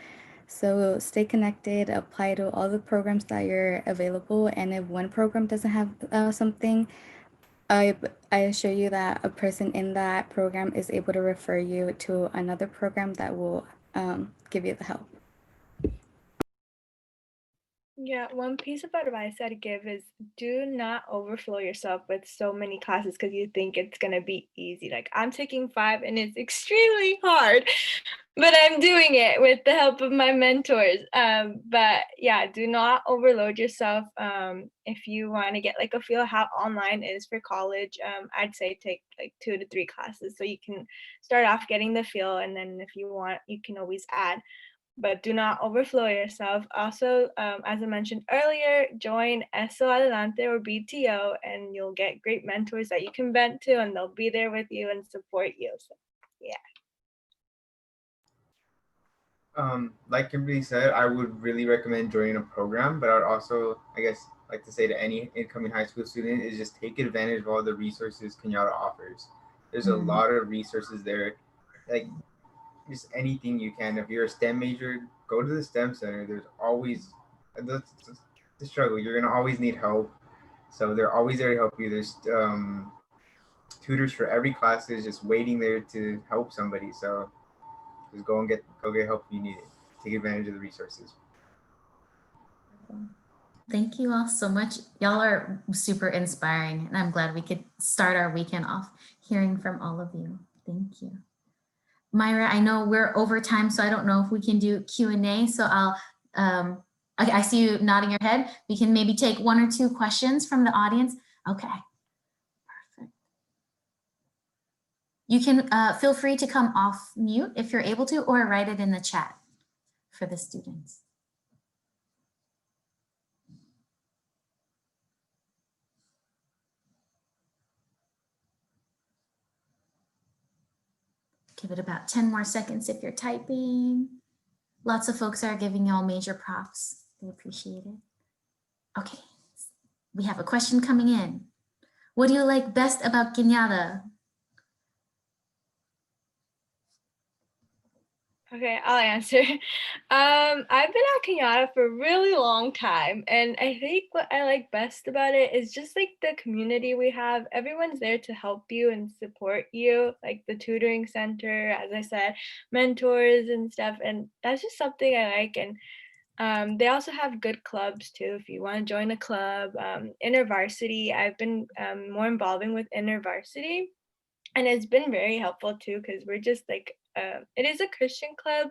So stay connected, apply to all the programs that you're available, and if one program doesn't have something, I assure you that a person in that program is able to refer you to another program that will give you the help. yeah, one piece of advice I'd give is do not overflow yourself with so many classes because you think it's gonna be easy. Like I'm taking 5 and it's extremely hard, but I'm doing it with the help of my mentors. But yeah, do not overload yourself. If you want to get like a feel how online is for college, I'd say take like 2 to 3 classes so you can start off getting the feel, and then if you want, you can always add. but do not overflow yourself. Also, as I mentioned earlier, join ESO Adelante or BTO, and you'll get great mentors that you can vent to, and they'll be there with you and support you. So, yeah. Like Kimberly said, I would really recommend joining a program, but I would also, I guess, like to say to any incoming high school student is just take advantage of all the resources Cañada offers. There's a lot of resources there, like just anything you can. If you're a STEM major, go to the STEM center. There's always the struggle. You're gonna always need help, so they're always there to help you. There's tutors for every class is just waiting there to help somebody. So just go get help if you need it. Take advantage of the resources. Thank you all so much. Y'all are super inspiring, and I'm glad we could start our weekend off hearing from all of you. Thank you. Myra, I know we're over time, so I don't know if we can do Q&A. So I'll, I see you nodding your head. We can maybe take 1 or 2 questions from the audience. Okay, perfect. You can feel free to come off mute if you're able to, or write it in the chat for the students. Give it about 10 more seconds if you're typing. Lots of folks are giving y'all major props. They appreciate it. Okay, we have a question coming in. What do you like best about Cañada? Okay, I'll answer. I've been at Cañada for a really long time, and I think what I like best about it is just like the community we have. Everyone's there to help you and support you, like the tutoring center, as I said, mentors and stuff, and that's just something I like. And they also have good clubs too. If you want to join a club, InterVarsity, I've been more involving with InterVarsity, and it's been very helpful too, because we're just like, it is a Christian club,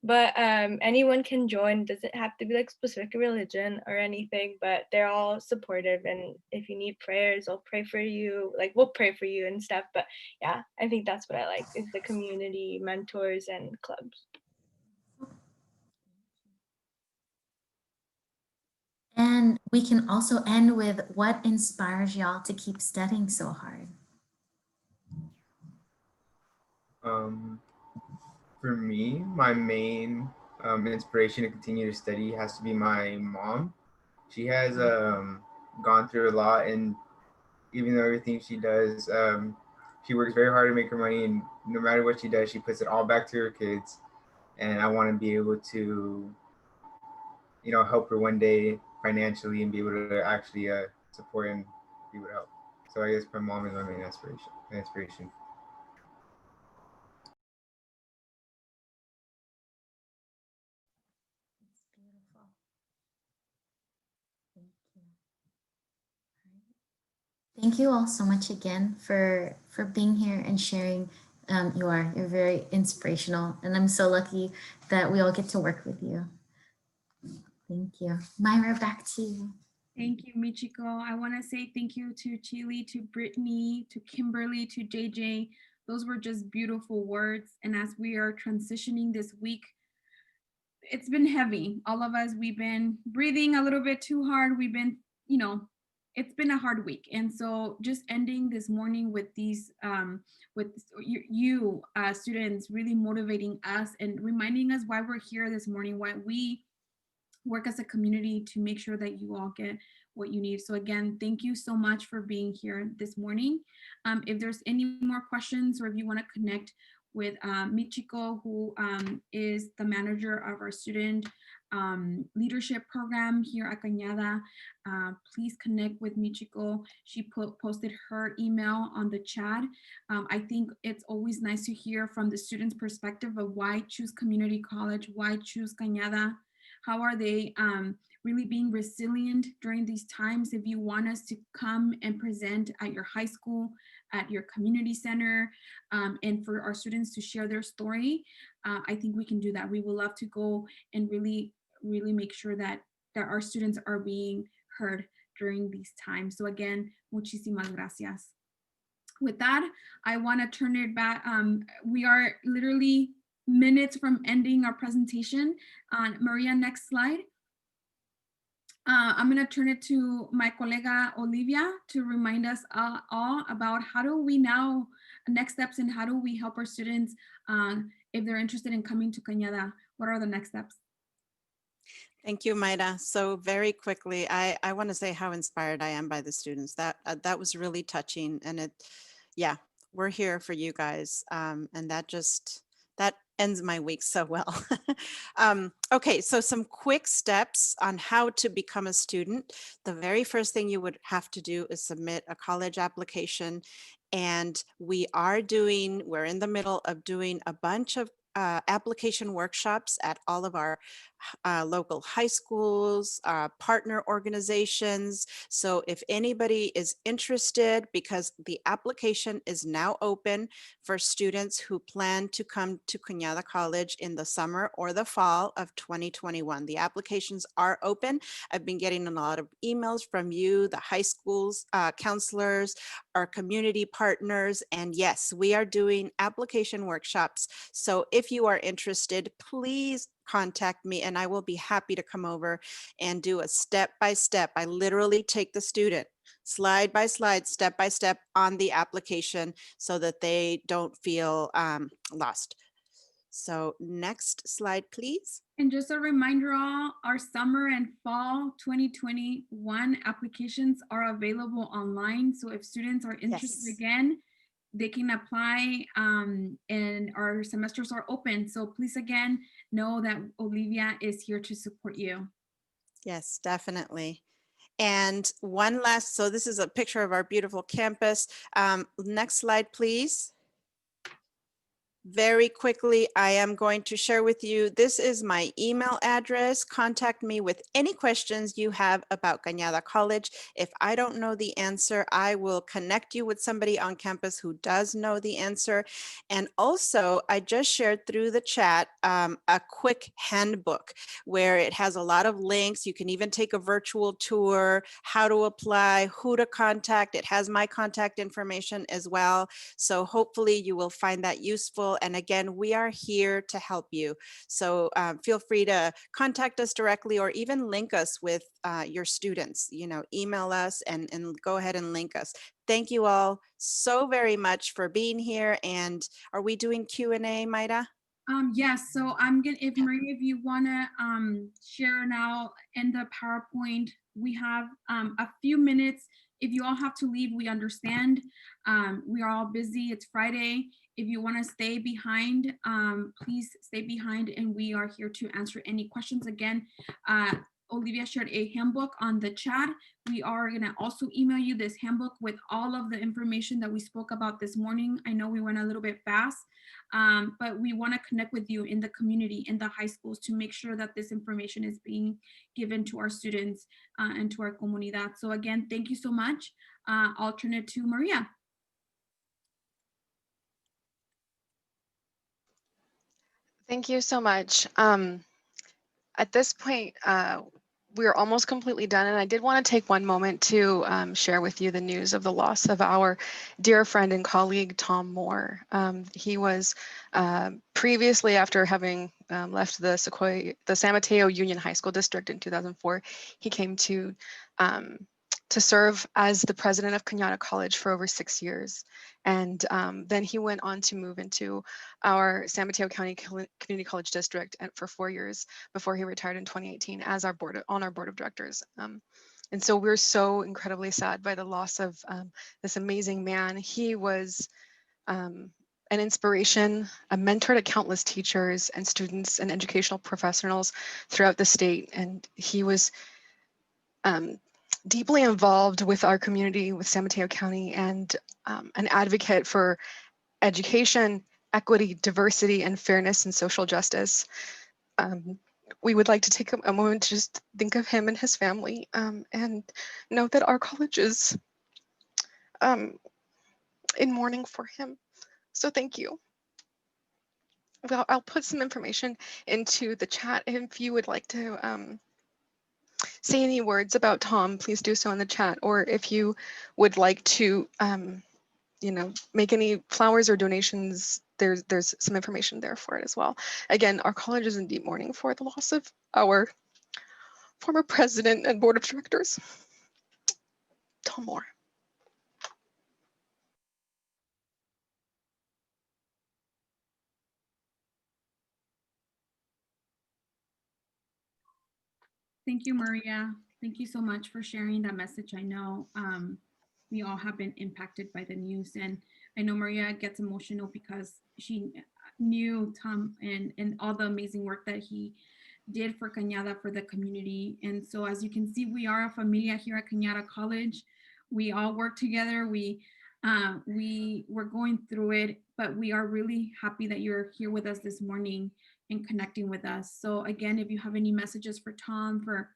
but anyone can join. Doesn't have to be like specific religion or anything, but they're all supportive. And if you need prayers, they'll pray for you. Like we'll pray for you and stuff. But yeah, I think that's what I like is the community, mentors, and clubs. And we can also end with what inspires y'all to keep studying so hard? For me, my main inspiration to continue to study has to be my mom. She has gone through a lot, and even though everything she does, she works very hard to make her money, and no matter what she does, she puts it all back to her kids. And I want to be able to, you know, help her one day financially and be able to actually support and be able to help. So I guess my mom is my main inspiration. Thank you all so much again for being here and sharing. You're very inspirational, and I'm so lucky that we all get to work with you. Thank you. Myra, back to you. Thank you, Michiko. I want to say thank you to Chili, to Brittany, to Kimberly, to JJ. Those were just beautiful words. And as we are transitioning this week, it's been heavy. All of us, we've been breathing a little bit too hard. We've been, you know, it's been a hard week. And so just ending this morning with these, with you students really motivating us and reminding us why we're here this morning, why we work as a community to make sure that you all get what you need. So again, thank you so much for being here this morning. If there's any more questions, or if you want to connect with Michiko, who is the manager of our student leadership program here at Cañada, please connect with Michiko. She posted her email on the chat. I think it's always nice to hear from the students' perspective of why choose community college, why choose Cañada. How are they really being resilient during these times? If you want us to come and present at your high school, at your community center, and for our students to share their story, I think we can do that. We would love to go and really make sure that our students are being heard during these times. So again, muchísimas gracias. With that, I want to turn it back. We are literally minutes from ending our presentation. Maria, next slide. I'm going to turn it to my colega Olivia to remind us all about how do we now, next steps, and how do we help our students if they're interested in coming to Cañada. What are the next steps? Thank you, Mayra. So very quickly, I want to say how inspired I am by the students. That was really touching, and yeah, we're here for you guys, and that ends my week so well. Okay, so some quick steps on how to become a student. The very first thing you would have to do is submit a college application, and we're in the middle of doing a bunch of application workshops at all of our local high schools, partner organizations. So if anybody is interested, because the application is now open for students who plan to come to Cañada College in the summer or the fall of 2021. The applications are open. I've been getting a lot of emails from you, the high schools, counselors, our community partners, and yes, we are doing application workshops. So if you are interested, please contact me and I will be happy to come over and do a step-by-step. I literally take the student slide by slide, step by step on the application so that they don't feel lost. So next slide, please. And just a reminder, all our summer and fall 2021 applications are available online. So if students are interested again, they can apply and our semesters are open. So please again, know that Olivia is here to support you. Yes, definitely. And one last, so this is a picture of our beautiful campus. Next slide, please. Very quickly, I am going to share with you, this is my email address. Contact me with any questions you have about Cañada College. If I don't know the answer, I will connect you with somebody on campus who does know the answer. And also, I just shared through the chat a quick handbook where it has a lot of links. You can even take a virtual tour, how to apply, who to contact. It has my contact information as well. So hopefully you will find that useful. And again, we are here to help you. So feel free to contact us directly or even link us with your students, email us and go ahead and link us. Thank you all so very much for being here. And are we doing Q&A, Mayra? Yes, so I'm gonna, if Maria, if you wanna share now in the PowerPoint, we have a few minutes. If you all have to leave, we understand. We are all busy, it's Friday. If you wanna stay behind, please stay behind and we are here to answer any questions. Again, Olivia shared a handbook on the chat. We are gonna also email you this handbook with all of the information that we spoke about this morning. I know we went a little bit fast, but we wanna connect with you in the community, in the high schools, to make sure that this information is being given to our students and to our comunidad. So again, thank you so much. I'll turn it to Maria. Thank you so much. At this point, we're almost completely done, and I did want to take one moment to share with you the news of the loss of our dear friend and colleague, Tom Moore. He was previously, after having left the San Mateo Union High School District in 2004, he came to serve as the president of Cañada College for over 6 years. And then he went on to move into our San Mateo County Community College District for 4 years before he retired in 2018 as on our board of directors. And so we're so incredibly sad by the loss of this amazing man. He was an inspiration, a mentor to countless teachers and students and educational professionals throughout the state. And he was deeply involved with our community, with San Mateo County, and an advocate for education, equity, diversity, and fairness and social justice. We would like to take a moment to just think of him and his family and note that our college is in mourning for him. So thank you. Well, I'll put some information into the chat if you would like to say any words about Tom, please do so in the chat. Or if you would like to, make any flowers or donations there's some information there for it as well. Again, our college is in deep mourning for the loss of our former president and board of directors, Tom Moore. Thank you, Maria. Thank you so much for sharing that message. I know we all have been impacted by the news, and I know Maria gets emotional because she knew Tom and all the amazing work that he did for Cañada, for the community. And so as you can see, we are a familia here at Cañada College. We all work together. We're going through it, but we are really happy that you're here with us this morning and connecting with us. So again, if you have any messages for Tom, for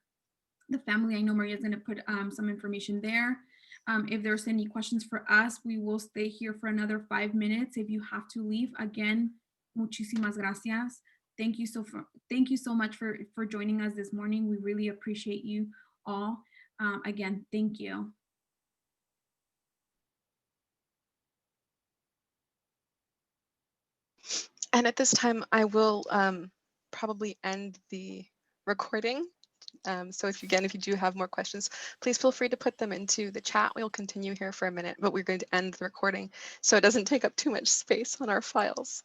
the family, I know Maria's going to put some information there. If there's any questions for us, we will stay here for another 5 minutes. If you have to leave, again, muchísimas gracias. Thank you so much for joining us this morning. We really appreciate you all. Again, thank you. And at this time, I will probably end the recording. So if you do have more questions, please feel free to put them into the chat. We'll continue here for a minute, but we're going to end the recording so it doesn't take up too much space on our files.